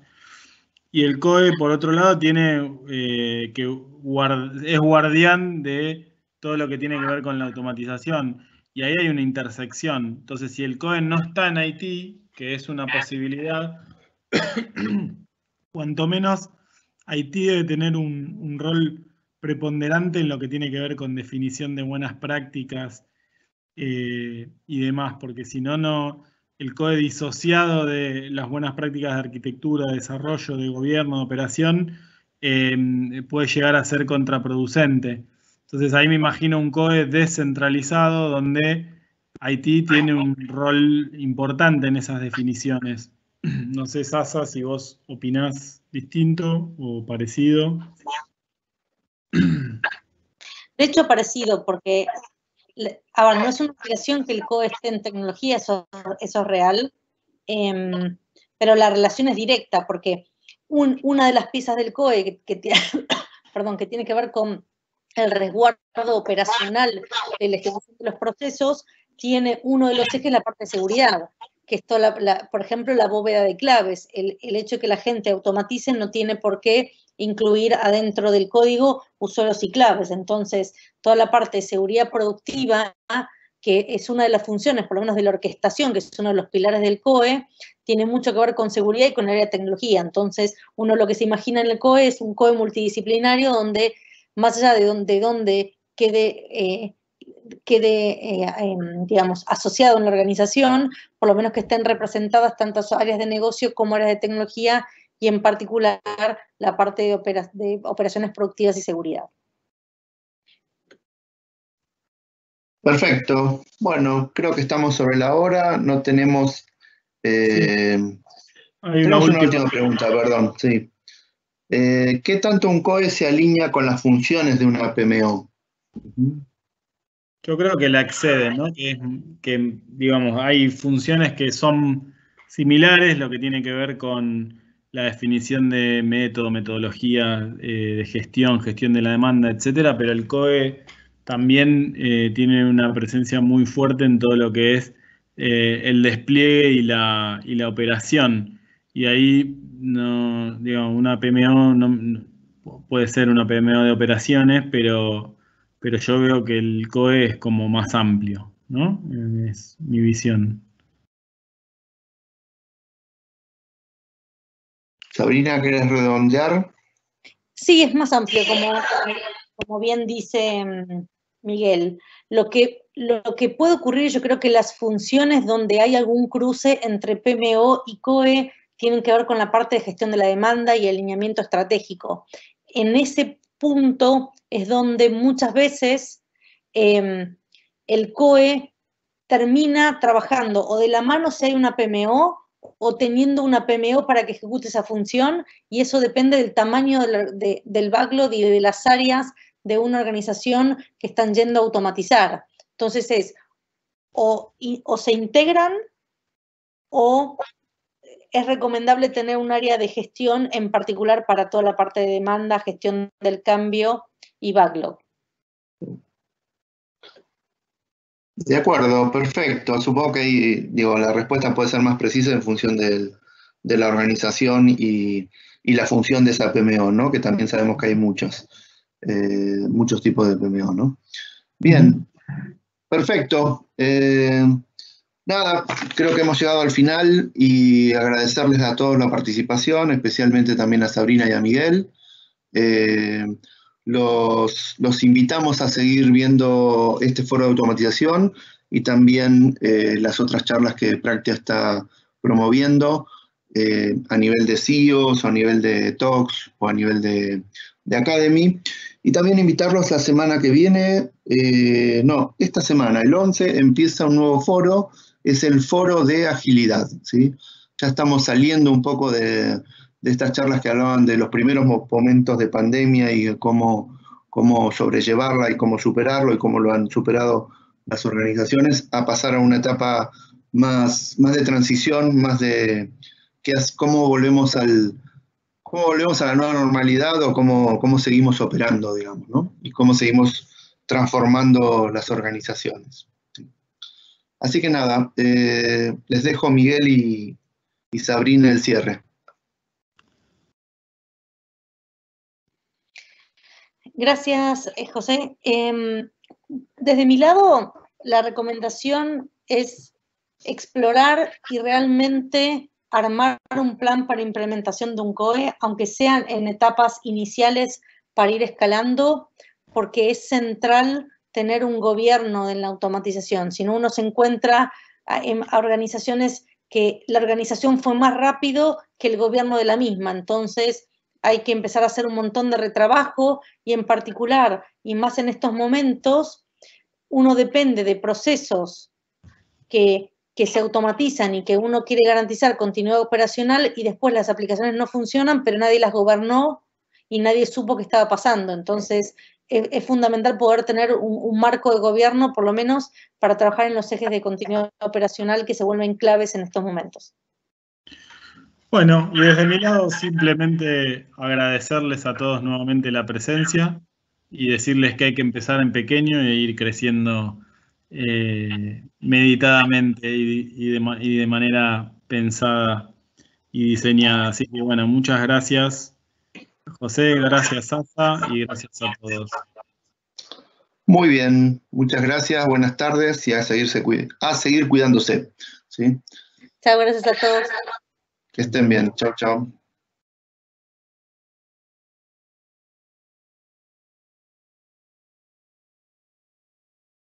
Y el COE, por otro lado, tiene es guardián de todo lo que tiene que ver con la automatización. Y ahí hay una intersección. Entonces, si el COE no está en Haití, que es una posibilidad, cuanto menos Haití debe tener un rol preponderante en lo que tiene que ver con definición de buenas prácticas y demás, porque si no, el COE disociado de las buenas prácticas de arquitectura, de desarrollo, de gobierno, de operación, puede llegar a ser contraproducente. Entonces ahí me imagino un COE descentralizado donde Haití tiene un rol importante en esas definiciones. No sé, Sasa, si vos opinás distinto o parecido. De hecho, parecido, porque ahora no es una obligación que el COE esté en tecnología, eso es real, pero la relación es directa, porque una de las piezas del COE perdón, que tiene que ver con el resguardo operacional de la ejecución de los procesos, tiene uno de los ejes la parte de seguridad, que es por ejemplo, la bóveda de claves. El hecho de que la gente automatice no tiene por qué incluir adentro del código usuarios y claves. Entonces, toda la parte de seguridad productiva, que es una de las funciones, por lo menos de la orquestación, que es uno de los pilares del COE, tiene mucho que ver con seguridad y con el área de tecnología. Entonces, uno lo que se imagina en el COE es un COE multidisciplinario donde, más allá de donde quede digamos, asociado en la organización, por lo menos que estén representadas tantas áreas de negocio como áreas de tecnología y en particular la parte de operaciones productivas y seguridad. Perfecto. Bueno, creo que estamos sobre la hora. No tenemos... Hay tenemos una última pregunta, perdón. Sí. ¿Qué tanto un COE se alinea con las funciones de una PMO? Yo creo que la excede, ¿no? Que, digamos, hay funciones que son similares, lo que tiene que ver con la definición de metodología de gestión de la demanda, etcétera, pero el COE también tiene una presencia muy fuerte en todo lo que es el despliegue y la operación. Y ahí, no, digamos, una PMO puede ser una PMO de operaciones, pero yo veo que el COE es como más amplio, ¿no? Es mi visión. Sabrina, ¿querés redondear? Sí, es más amplio, como bien dice Miguel. Lo que puede ocurrir, yo creo que las funciones donde hay algún cruce entre PMO y COE tienen que ver con la parte de gestión de la demanda y alineamiento estratégico. En ese punto es donde muchas veces el COE termina trabajando o de la mano si hay una PMO o teniendo una PMO para que ejecute esa función, y eso depende del tamaño del backlog y de las áreas de una organización que están yendo a automatizar. Entonces es o se integran o es recomendable tener un área de gestión en particular para toda la parte de demanda, gestión del cambio y backlog. De acuerdo, perfecto. Supongo que ahí, digo, la respuesta puede ser más precisa en función de la organización y la función de esa PMO, ¿no? Que también sabemos que hay muchos tipos de PMO, ¿no? Bien, perfecto. Nada, creo que hemos llegado al final y agradecerles a todos la participación, especialmente también a Sabrina y a Miguel. Los invitamos a seguir viendo este foro de automatización y también las otras charlas que Practia está promoviendo a nivel de CEOs o a nivel de Talks o a nivel de Academy. Y también invitarlos la semana que viene, esta semana, el 11, empieza un nuevo foro, es el foro de agilidad, ¿sí? Ya estamos saliendo un poco de estas charlas que hablaban de los primeros momentos de pandemia y cómo sobrellevarla y cómo superarlo y cómo lo han superado las organizaciones, a pasar a una etapa más de transición, más de cómo volvemos a la nueva normalidad o cómo seguimos operando, digamos, ¿no? Y cómo seguimos transformando las organizaciones. Así que nada, les dejo Miguel y Sabrina el cierre. Gracias, José. Desde mi lado, la recomendación es explorar y realmente armar un plan para implementación de un COE, aunque sean en etapas iniciales para ir escalando, porque es central tener un gobierno en la automatización. Si no, uno se encuentra en organizaciones que la organización fue más rápido que el gobierno de la misma. Entonces, hay que empezar a hacer un montón de retrabajo y en particular, y más en estos momentos, uno depende de procesos que que se automatizan y que uno quiere garantizar continuidad operacional y después las aplicaciones no funcionan, pero nadie las gobernó y nadie supo qué estaba pasando. Entonces, es fundamental poder tener un marco de gobierno, por lo menos, para trabajar en los ejes de continuidad operacional que se vuelven claves en estos momentos. Bueno, y desde mi lado simplemente agradecerles a todos nuevamente la presencia y decirles que hay que empezar en pequeño e ir creciendo meditadamente y de manera pensada y diseñada. Así que bueno, muchas gracias José, gracias Safa y gracias a todos. Muy bien, muchas gracias, buenas tardes y a seguir cuidándose. ¿Sí? Chao, gracias a todos. Que estén bien. Chao, chao.